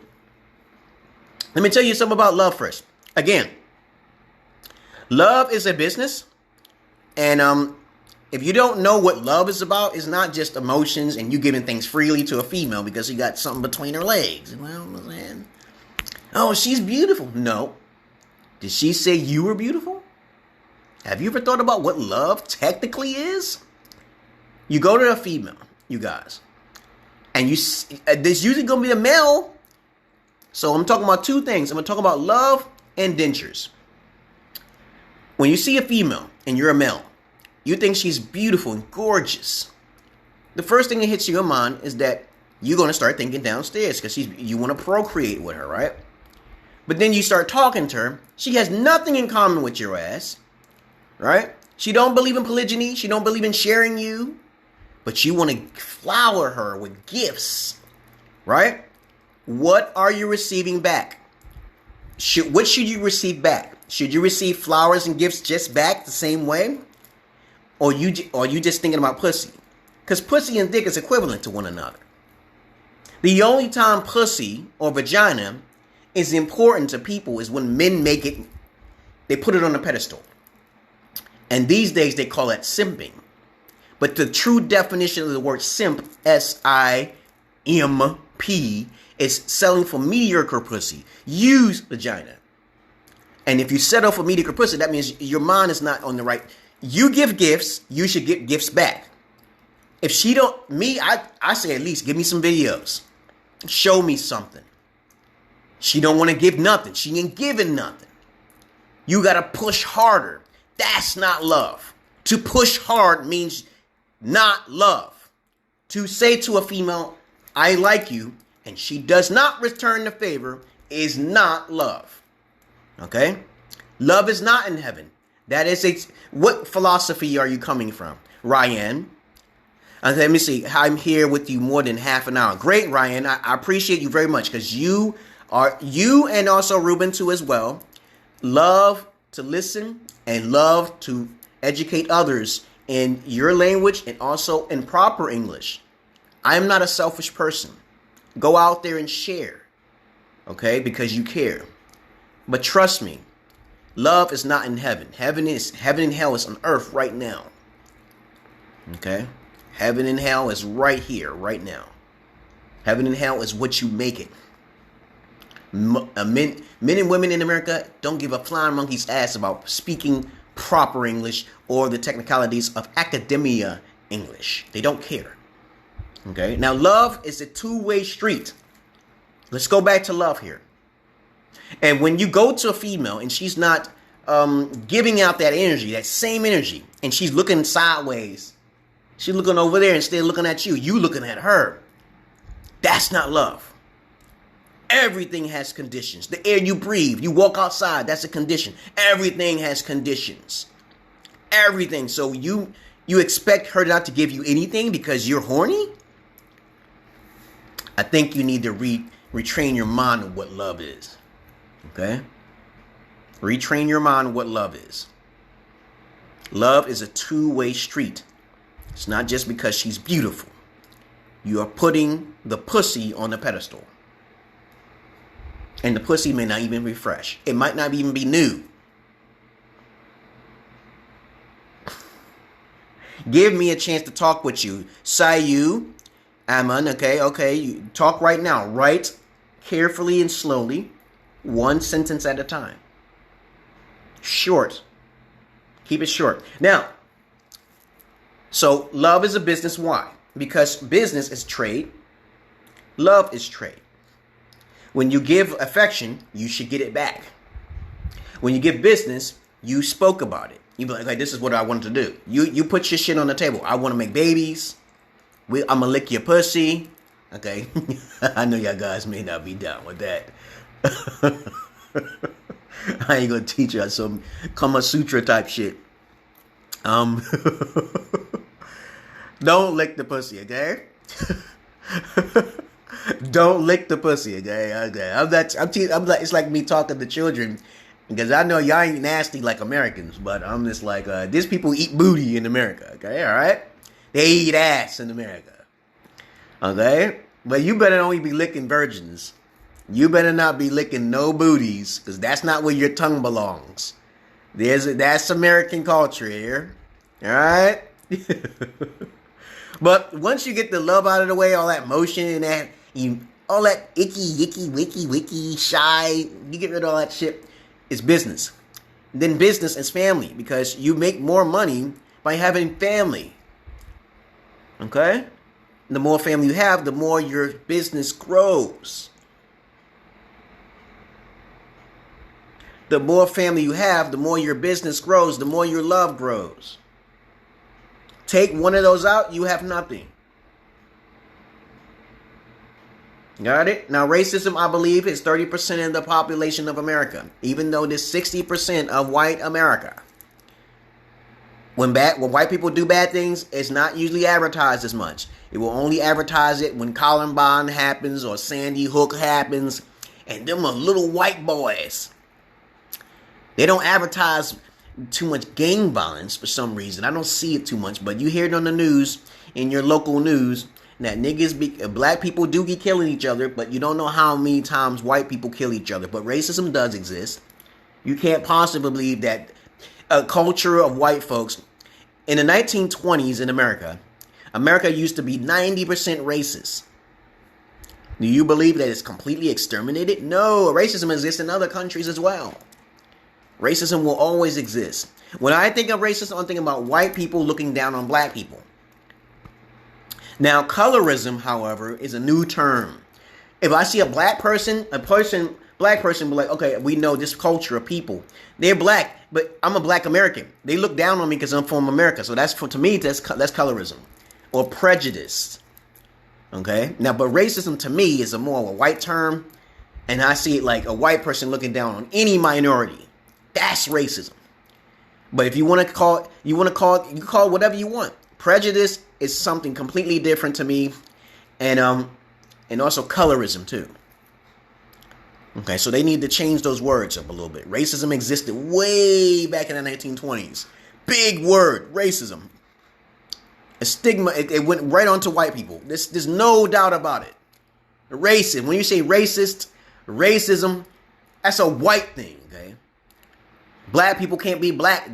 Let me tell you something about love first. Again, love is a business. And if you don't know what love is about, it's not just emotions and you giving things freely to a female because she got something between her legs. Well, man, oh, she's beautiful. No. Did she say you were beautiful? Have you ever thought about what love technically is? You go to a female, you guys, and there's usually going to be the male. So I'm talking about two things. I'm going to talk about love and dentures. When you see a female and you're a male, you think she's beautiful and gorgeous. The first thing that hits your mind is that you're going to start thinking downstairs because you want to procreate with her, right? But then you start talking to her. She has nothing in common with your ass, right? She don't believe in polygyny. She don't believe in sharing you. But you want to flower her with gifts, right? What are you receiving back? What should you receive back? Should you receive flowers and gifts just back the same way? Or you just thinking about pussy? Because pussy and dick is equivalent to one another. The only time pussy or vagina is important to people is when men make it, they put it on a pedestal. And these days they call that simping. But the true definition of the word simp, S-I-M-P, is selling for mediocre pussy. Use vagina. And if you settle for mediocre pussy, that means your mind is not on the right. You give gifts, you should get gifts back. If she don't, I say at least give me some videos. Show me something. She don't want to give nothing. She ain't giving nothing. You got to push harder. That's not love. To push hard means not love. To say to a female, I like you, and she does not return the favor is not love. Okay? Love is not in heaven. That is what philosophy are you coming from? Ryan. Let me see. I'm here with you more than half an hour. Great, Ryan. I appreciate you very much because you and also Ruben too as well, love to listen and love to educate others in your language and also in proper English. I am not a selfish person. Go out there and share, okay, because you care. But trust me, love is not in heaven. Heaven and hell is on earth right now. Okay? Heaven and hell is right here, right now. Heaven and hell is what you make it. Men and women in America don't give a flying monkey's ass about speaking proper English or the technicalities of academia English. They don't care. Okay? Now, love is a two-way street. Let's go back to love here. And when you go to a female and she's not giving out that energy, that same energy, and she's looking sideways, she's looking over there instead of looking at you, you looking at her, that's not love. Everything has conditions. The air you breathe, you walk outside, that's a condition. Everything has conditions. Everything. So you expect her not to give you anything because you're horny? I think you need to retrain your mind on what love is. Okay? Retrain your mind on what love is. Love is a two-way street. It's not just because she's beautiful. You are putting the pussy on a pedestal. And the pussy may not even be fresh. It might not even be new. Give me a chance to talk with you. Sayu, Aman, okay. You talk right now. Write carefully and slowly. One sentence at a time. Short. Keep it short. Now, so love is a business. Why? Because business is trade. Love is trade. When you give affection, you should get it back. When you give business, you spoke about it. You be like, this is what I wanted to do. You put your shit on the table. I want to make babies. I'm going to lick your pussy. Okay. I know y'all guys may not be down with that. I ain't going to teach you some Kama Sutra type shit. Um, don't lick the pussy, okay? Don't lick the pussy, okay? Okay. I'm like, it's like me talking to children because I know y'all ain't nasty like Americans, but I'm just like, these people eat booty in America, okay? All right? They eat ass in America, okay? But you better only be licking virgins. You better not be licking no booties because that's not where your tongue belongs. That's American culture here, all right? But once you get the love out of the way, all that motion and all that icky, wiki, shy, you get rid of all that shit, it's business. Then business is family because you make more money by having family. Okay? The more family you have, the more your business grows. The more family you have, the more your business grows, the more your love grows. Take one of those out, you have nothing. Got it? Now, racism, I believe, is 30% of the population of America, even though there's 60% of white America. When white people do bad things, it's not usually advertised as much. It will only advertise it when Columbine happens or Sandy Hook happens, and them are little white boys. They don't advertise too much gang violence for some reason. I don't see it too much, but you hear it on the news, in your local news, that black people do be killing each other, but you don't know how many times white people kill each other. But racism does exist. You can't possibly believe that a culture of white folks in the 1920s in America used to be 90% racist. Do you believe that it's completely exterminated? No, racism exists in other countries as well. Racism will always exist. When I think of racism, I'm thinking about white people looking down on black people. Now, colorism, however, is a new term. If I see a black person be like, okay, we know this culture of people. They're black, but I'm a black American. They look down on me because I'm from America. So to me, that's colorism or prejudice. Okay? Now, but racism to me is more of a white term, and I see it like a white person looking down on any minority. That's racism. But if you want to call it, you can call it whatever you want. Prejudice is something completely different to me, and also colorism too. Okay, so they need to change those words up a little bit. Racism existed way back in the 1920s. Big word, racism. A stigma, it went right onto white people. There's no doubt about it. Racism, when you say racism, that's a white thing, okay? Black people can't be black.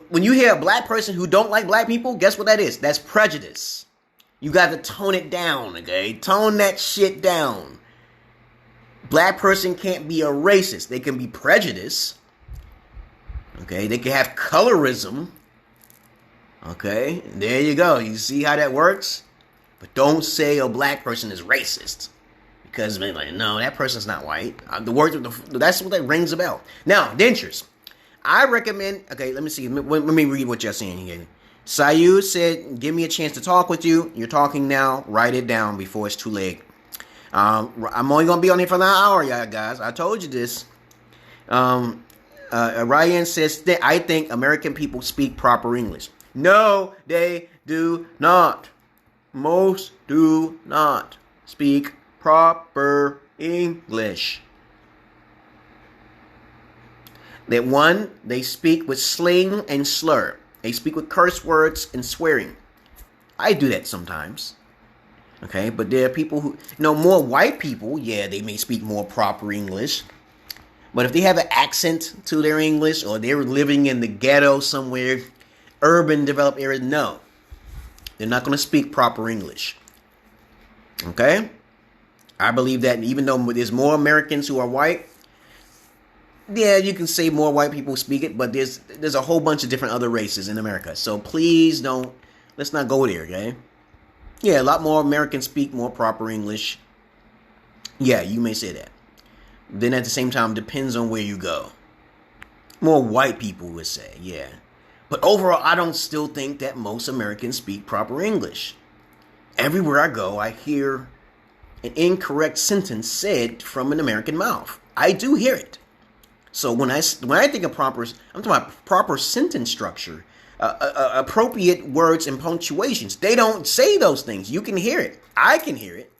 When you hear a black person who don't like black people, guess what that is? That's prejudice. You got to tone it down, okay? Tone that shit down. Black person can't be a racist. They can be prejudiced. Okay? They can have colorism. Okay? There you go. You see how that works? But don't say a black person is racist. Because they're like, no, that person's not white. That's what that rings a bell. Now, dentures. I recommend, okay, let me see. Let me read what you're saying here. Sayu said, give me a chance to talk with you. You're talking now. Write it down before it's too late. I'm only going to be on here for an hour, y'all guys. I told you this. Ryan says, I think American people speak proper English. No, they do not. Most do not speak proper English. They speak with slang and slur. They speak with curse words and swearing. I do that sometimes. Okay, but there are people who, more white people, yeah, they may speak more proper English. But if they have an accent to their English or they're living in the ghetto somewhere, urban developed area, no. They're not going to speak proper English. Okay? I believe that even though there's more Americans who are white, yeah, you can say more white people speak it, but there's a whole bunch of different other races in America. So please let's not go there, okay? Yeah, a lot more Americans speak more proper English. Yeah, you may say that. Then at the same time, depends on where you go. More white people would say, yeah. But overall, I don't still think that most Americans speak proper English. Everywhere I go, I hear an incorrect sentence said from an American mouth. I do hear it. So when I think of proper, I'm talking about proper sentence structure. appropriate words and punctuations. They don't say those things. You can hear it. I can hear it.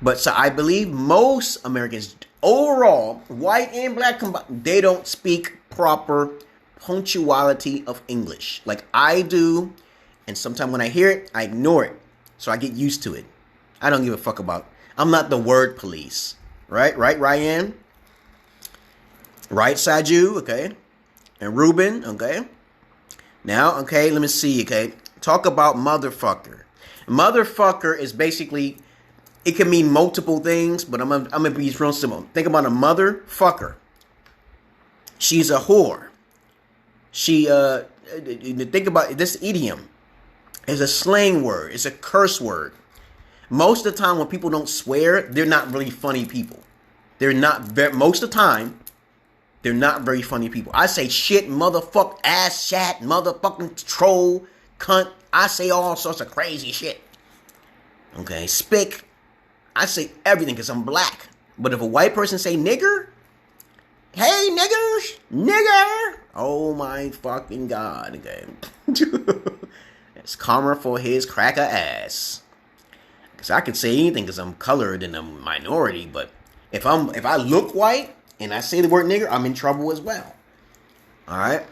But so I believe most Americans, overall, white and black combined, they don't speak proper punctuality of English like I do. And sometimes when I hear it, I ignore it. So I get used to it. I don't give a fuck about. I'm not the word police. Right, Ryan? Right, Saju, okay? And Ruben, okay? Now, okay, let me see, okay? Talk about motherfucker. Motherfucker is basically, it can mean multiple things, but I'm gonna be real simple. Think about a motherfucker. She's a whore. She, think about this idiom. It's a slang word. It's a curse word. Most of the time when people don't swear, they're not really funny people. Most of the time, they're not very funny people. I say shit, motherfuck, ass, shat, motherfucking troll, cunt. I say all sorts of crazy shit. Okay, spick. I say everything because I'm black. But if a white person say nigger, hey niggers, nigger. Oh my fucking God, okay. It's karma for his cracker ass. Because I can say anything because I'm colored and I'm a minority, but if I look white and I say the word nigger, I'm in trouble as well. Alright?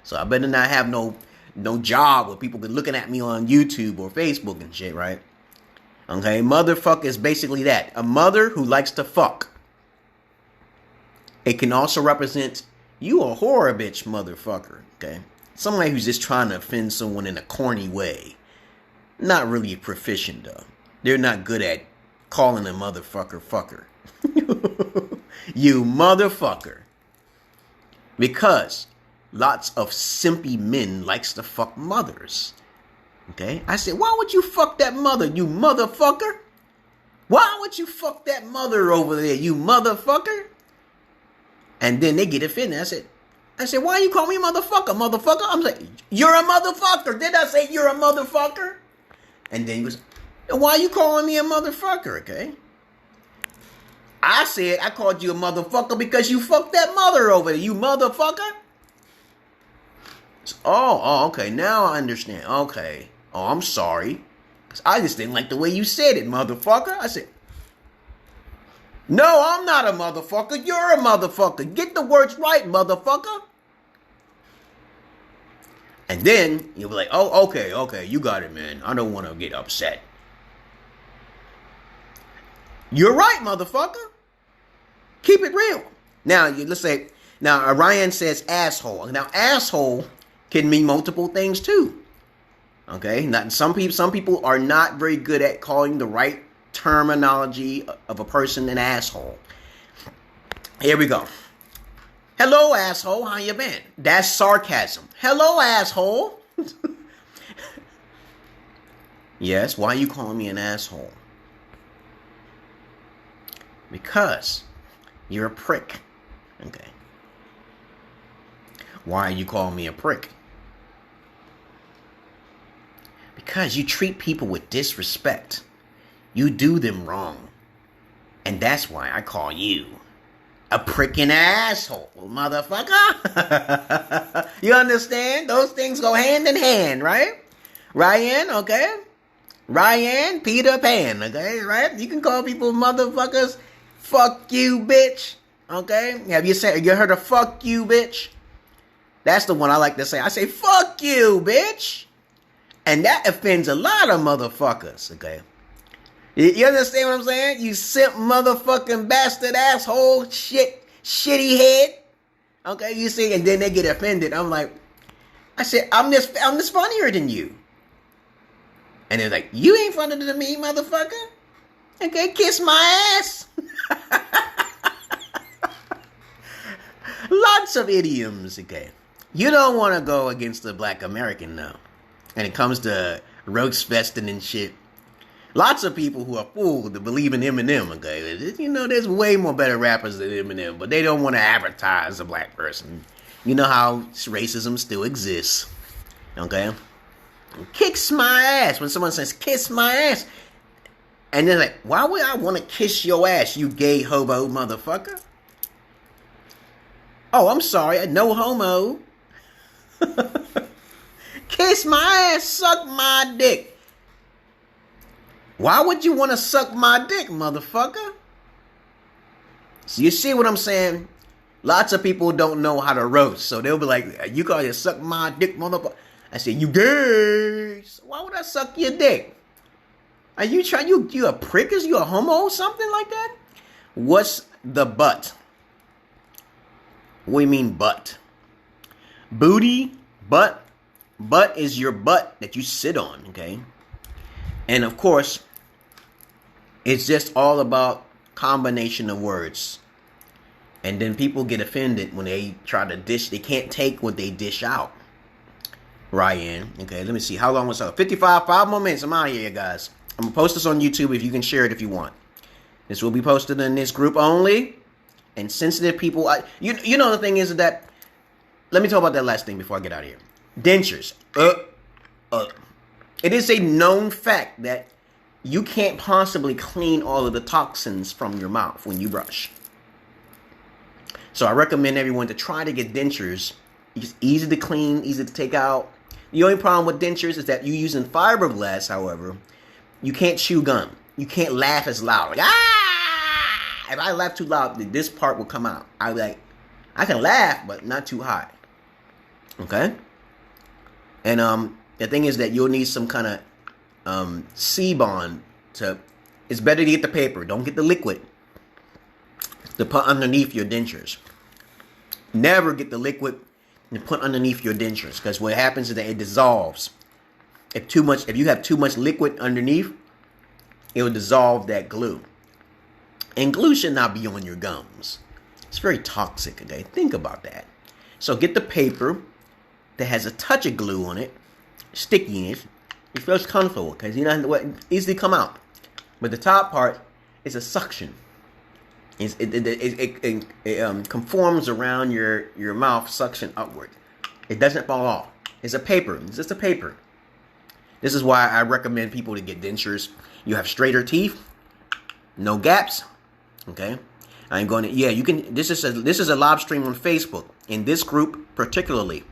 So I better not have no job where people be looking at me on YouTube or Facebook and shit, right? Okay, motherfucker is basically that. A mother who likes to fuck. It can also represent you a whore bitch motherfucker, okay? Somebody who's just trying to offend someone in a corny way. Not really proficient though. They're not good at calling a motherfucker fucker. You motherfucker. Because lots of simpy men likes to fuck mothers. Okay? I said, why would you fuck that mother, you motherfucker? Why would you fuck that mother over there, you motherfucker? And then they get offended. I said, why you call me motherfucker, motherfucker? I'm like, you're a motherfucker. Did I say you're a motherfucker? And then he goes, why you calling me a motherfucker, okay? I said, I called you a motherfucker because you fucked that mother over there, you motherfucker. Oh, okay, now I understand. Okay. Oh, I'm sorry. Because I just didn't like the way you said it, motherfucker. I said, no, I'm not a motherfucker. You're a motherfucker. Get the words right, motherfucker. And then you'll be like, oh, okay, you got it, man. I don't want to get upset. You're right, motherfucker. Keep it real. Now, let's say, Ryan says asshole. Now, asshole can mean multiple things too. Okay? Some people are not very good at calling the right terminology of a person an asshole. Here we go. Hello, asshole. How you been? That's sarcasm. Hello, asshole. Yes, why are you calling me an asshole? Because you're a prick. Okay. Why are you calling me a prick? Because you treat people with disrespect. You do them wrong. And that's why I call you a prickin' asshole, motherfucker. You understand? Those things go hand in hand, right? Ryan, okay? Ryan, Peter Pan, okay? Right? You can call people motherfuckers. Fuck you, bitch. Okay? Have you heard of fuck you, bitch? That's the one I like to say. I say, fuck you, bitch. And that offends a lot of motherfuckers, okay? You understand what I'm saying? You simp motherfucking bastard asshole shitty head. Okay, you see, and then they get offended. I'm like, I said, I'm this funnier than you. And they're like, you ain't funnier than me, motherfucker. Okay, kiss my ass. Lots of idioms, okay. You don't want to go against the black American now. And it comes to roast festing and shit. Lots of people who are fooled to believe in Eminem, okay? You know, there's way more better rappers than Eminem, but they don't want to advertise a black person. You know how racism still exists, okay? Kiss my ass. When someone says, kiss my ass, and they're like, why would I want to kiss your ass, you gay hobo motherfucker? Oh, I'm sorry, no homo. Kiss my ass, suck my dick. Why would you want to suck my dick, motherfucker? So you see what I'm saying? Lots of people don't know how to roast. So they'll be like, you call it suck my dick, motherfucker. I said, you gay. So why would I suck your dick? Are you trying, you a prick? Is you a homo or something like that? What's the butt? What do you mean butt? Booty, butt. Butt is your butt that you sit on, okay? And of course, it's just all about combination of words. And then people get offended when they try to dish. They can't take what they dish out. Ryan. Okay, let me see. How long was it? 55, 5 more minutes. I'm out of here, guys. I'm going to post this on YouTube if you can share it if you want. This will be posted in this group only. And sensitive people. You know the thing is that. Let me talk about that last thing before I get out of here. Dentures. It is a known fact that you can't possibly clean all of the toxins from your mouth when you brush. So I recommend everyone to try to get dentures. It's easy to clean, easy to take out. The only problem with dentures is that you're using fiberglass, however. You can't chew gum. You can't laugh as loud. Like, ah! If I laugh too loud, this part will come out. I'll be like, I can laugh, but not too high. Okay? And the thing is that you'll need some kind of C-bond to... It's better to get the paper. Don't get the liquid to put underneath your dentures. Never get the liquid and put underneath your dentures, because what happens is that it dissolves. If you have too much liquid underneath, it will dissolve that glue. And glue should not be on your gums. It's very toxic, okay? Think about that. So get the paper that has a touch of glue on it, stickiness. It feels comfortable because you know what easily come out. But the top part is a suction. It conforms around your mouth, suction upward. It doesn't fall off. It's a paper. It's just a paper. This is why I recommend people to get dentures. You have straighter teeth, no gaps. Okay, I'm going to. Yeah, you can. This is a live stream on Facebook in this group particularly.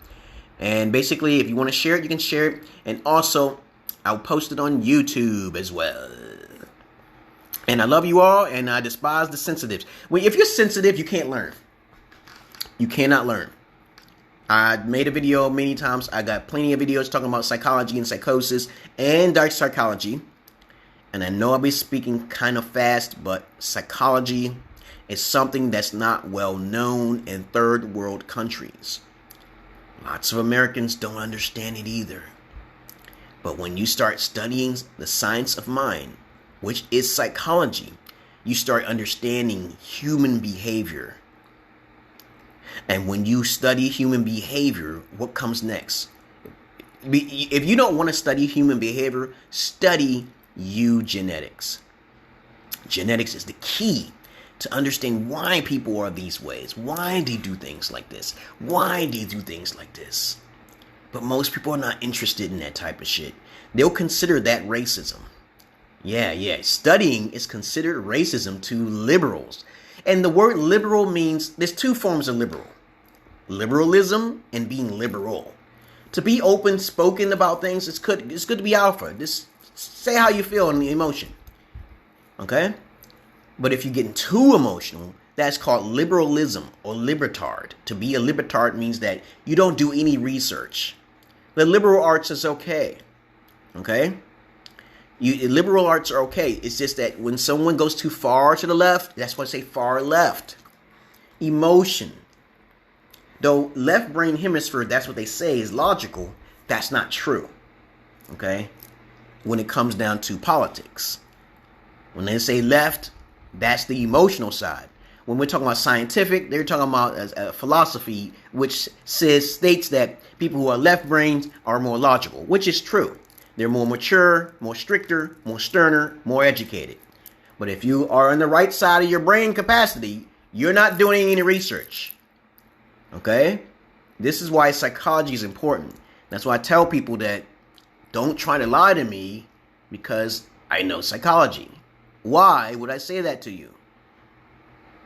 And basically, if you want to share it, you can share it. And also, I'll post it on YouTube as well. And I love you all, and I despise the sensitives. Well, if you're sensitive, you can't learn. You cannot learn. I made a video many times. I got plenty of videos talking about psychology and psychosis and dark psychology. And I know I'll be speaking kind of fast, but psychology is something that's not well known in third world countries. Lots of Americans don't understand it either. But when you start studying the science of mind, which is psychology, you start understanding human behavior. And when you study human behavior, what comes next? If you don't want to study human behavior, study eugenetics. Genetics is the key to understand why people are these ways, why they do things like this, why they do things like this. But most people are not interested in that type of shit. They'll consider that racism. Yeah. Studying is considered racism to liberals. And the word liberal means, there's two forms of liberal. Liberalism and being liberal. To be open spoken about things, it's good to be alpha. Just say how you feel in the emotion. Okay? But if you're getting too emotional, that's called liberalism or libertard. To be a libertard means that you don't do any research. The liberal arts is okay. Okay? Liberal arts are okay. It's just that when someone goes too far to the left, that's why I say far left. Emotion. Though left brain hemisphere, that's what they say is logical, that's not true. Okay? When it comes down to politics. When they say left, that's the emotional side. When we're talking about scientific, they're talking about philosophy, which states that people who are left brains are more logical, which is true. They're more mature, more stricter, more sterner, more educated. But if you are on the right side of your brain capacity, you're not doing any research. Okay? This is why psychology is important. That's why I tell people that don't try to lie to me because I know psychology. Why would I say that to you?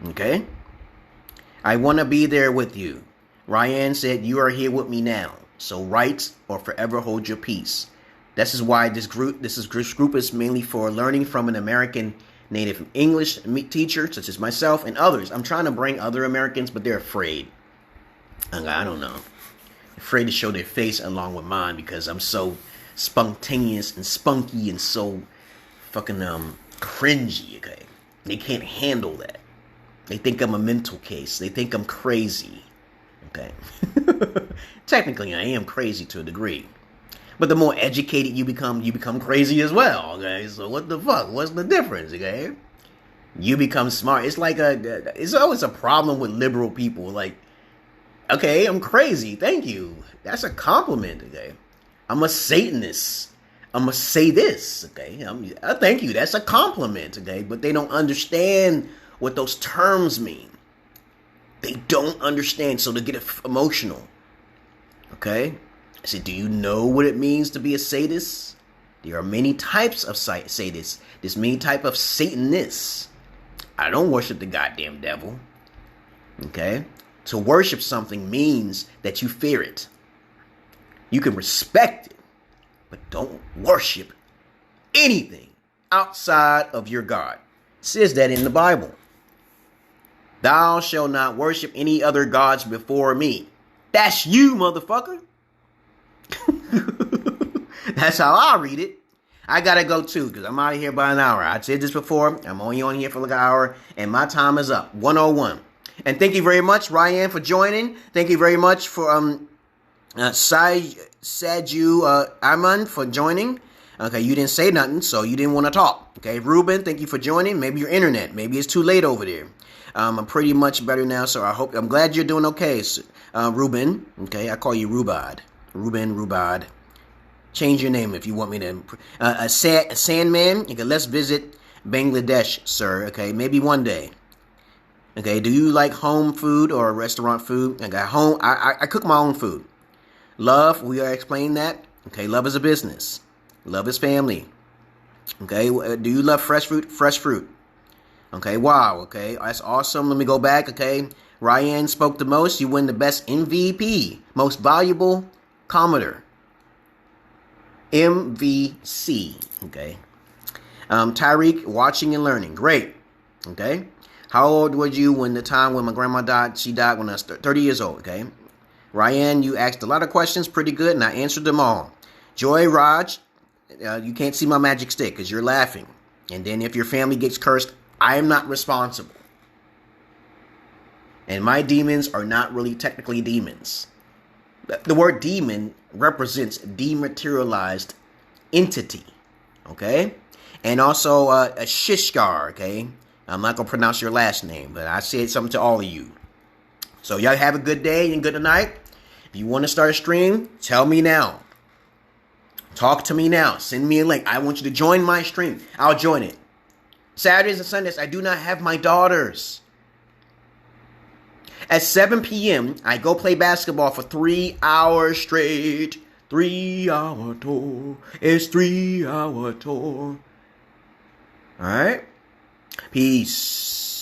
Okay? I want to be there with you. Ryan said, you are here with me now. So write or forever hold your peace. This is why this group is mainly for learning from an American native English teacher, such as myself and others. I'm trying to bring other Americans, but they're afraid. I don't know. Afraid to show their face along with mine because I'm so spontaneous and spunky and so fucking cringy, okay? They can't handle that. They think I'm a mental case. They think I'm crazy, okay? Technically, I am crazy to a degree. But the more educated you become crazy as well, okay? So what the fuck? What's the difference, okay? You become smart. It's like it's always a problem with liberal people. Like, okay, I'm crazy. Thank you. That's a compliment, okay? I'm a Satanist. I'm going to say this, okay? Thank you. That's a compliment, okay? But they don't understand what those terms mean. They don't understand, so they get emotional, okay? I said, do you know what it means to be a sadist? There are many types of sadists. There's many types of Satanists. I don't worship the goddamn devil. Okay? To worship something means that you fear it. You can respect it, but don't worship anything outside of your God. It says that in the Bible. Thou shalt not worship any other gods before me. That's you, motherfucker. That's how I read it. I gotta go too, because I'm out of here by an hour. I said this before. I'm only on here for like an hour, and my time is up. 101. And thank you very much, Ryan, for joining. Thank you very much for Saju Aman for joining. Okay, you didn't say nothing, so you didn't want to talk. Okay, Ruben, thank you for joining. Maybe your internet. Maybe it's too late over there. I'm pretty much better now, so I'm glad you're doing okay, Ruben. Okay, I call you Rubad. Rubad. Change your name if you want me to. Sandman. Okay, let's visit Bangladesh, sir. Okay, maybe one day. Okay, do you like home food or restaurant food? I got home. I cook my own food. Love, we are explaining that. Okay, love is a business. Love is family. Okay, do you love fresh fruit? Fresh fruit. Okay, wow. Okay, that's awesome. Let me go back. Okay, Ryan spoke the most. You win the best MVP, most valuable commenter. MVC. Okay. Tyreek, watching and learning. Great. Okay. How old were you when the time when my grandma died? She died when I was 30 years old. Okay. Ryan, you asked a lot of questions. Pretty good. And I answered them all. Joy Raj, you can't see my magic stick because you're laughing. And then if your family gets cursed, I am not responsible. And my demons are not really technically demons. The word demon represents dematerialized entity, okay? And also a Shishkar, okay? I'm not going to pronounce your last name, but I said something to all of you. So y'all have a good day and good night. If you want to start a stream, tell me now. Talk to me now. Send me a link. I want you to join my stream. I'll join it. Saturdays and Sundays, I do not have my daughters. At 7 p.m., I go play basketball for 3 hours straight. 3-hour tour. It's 3-hour tour. All right? Peace.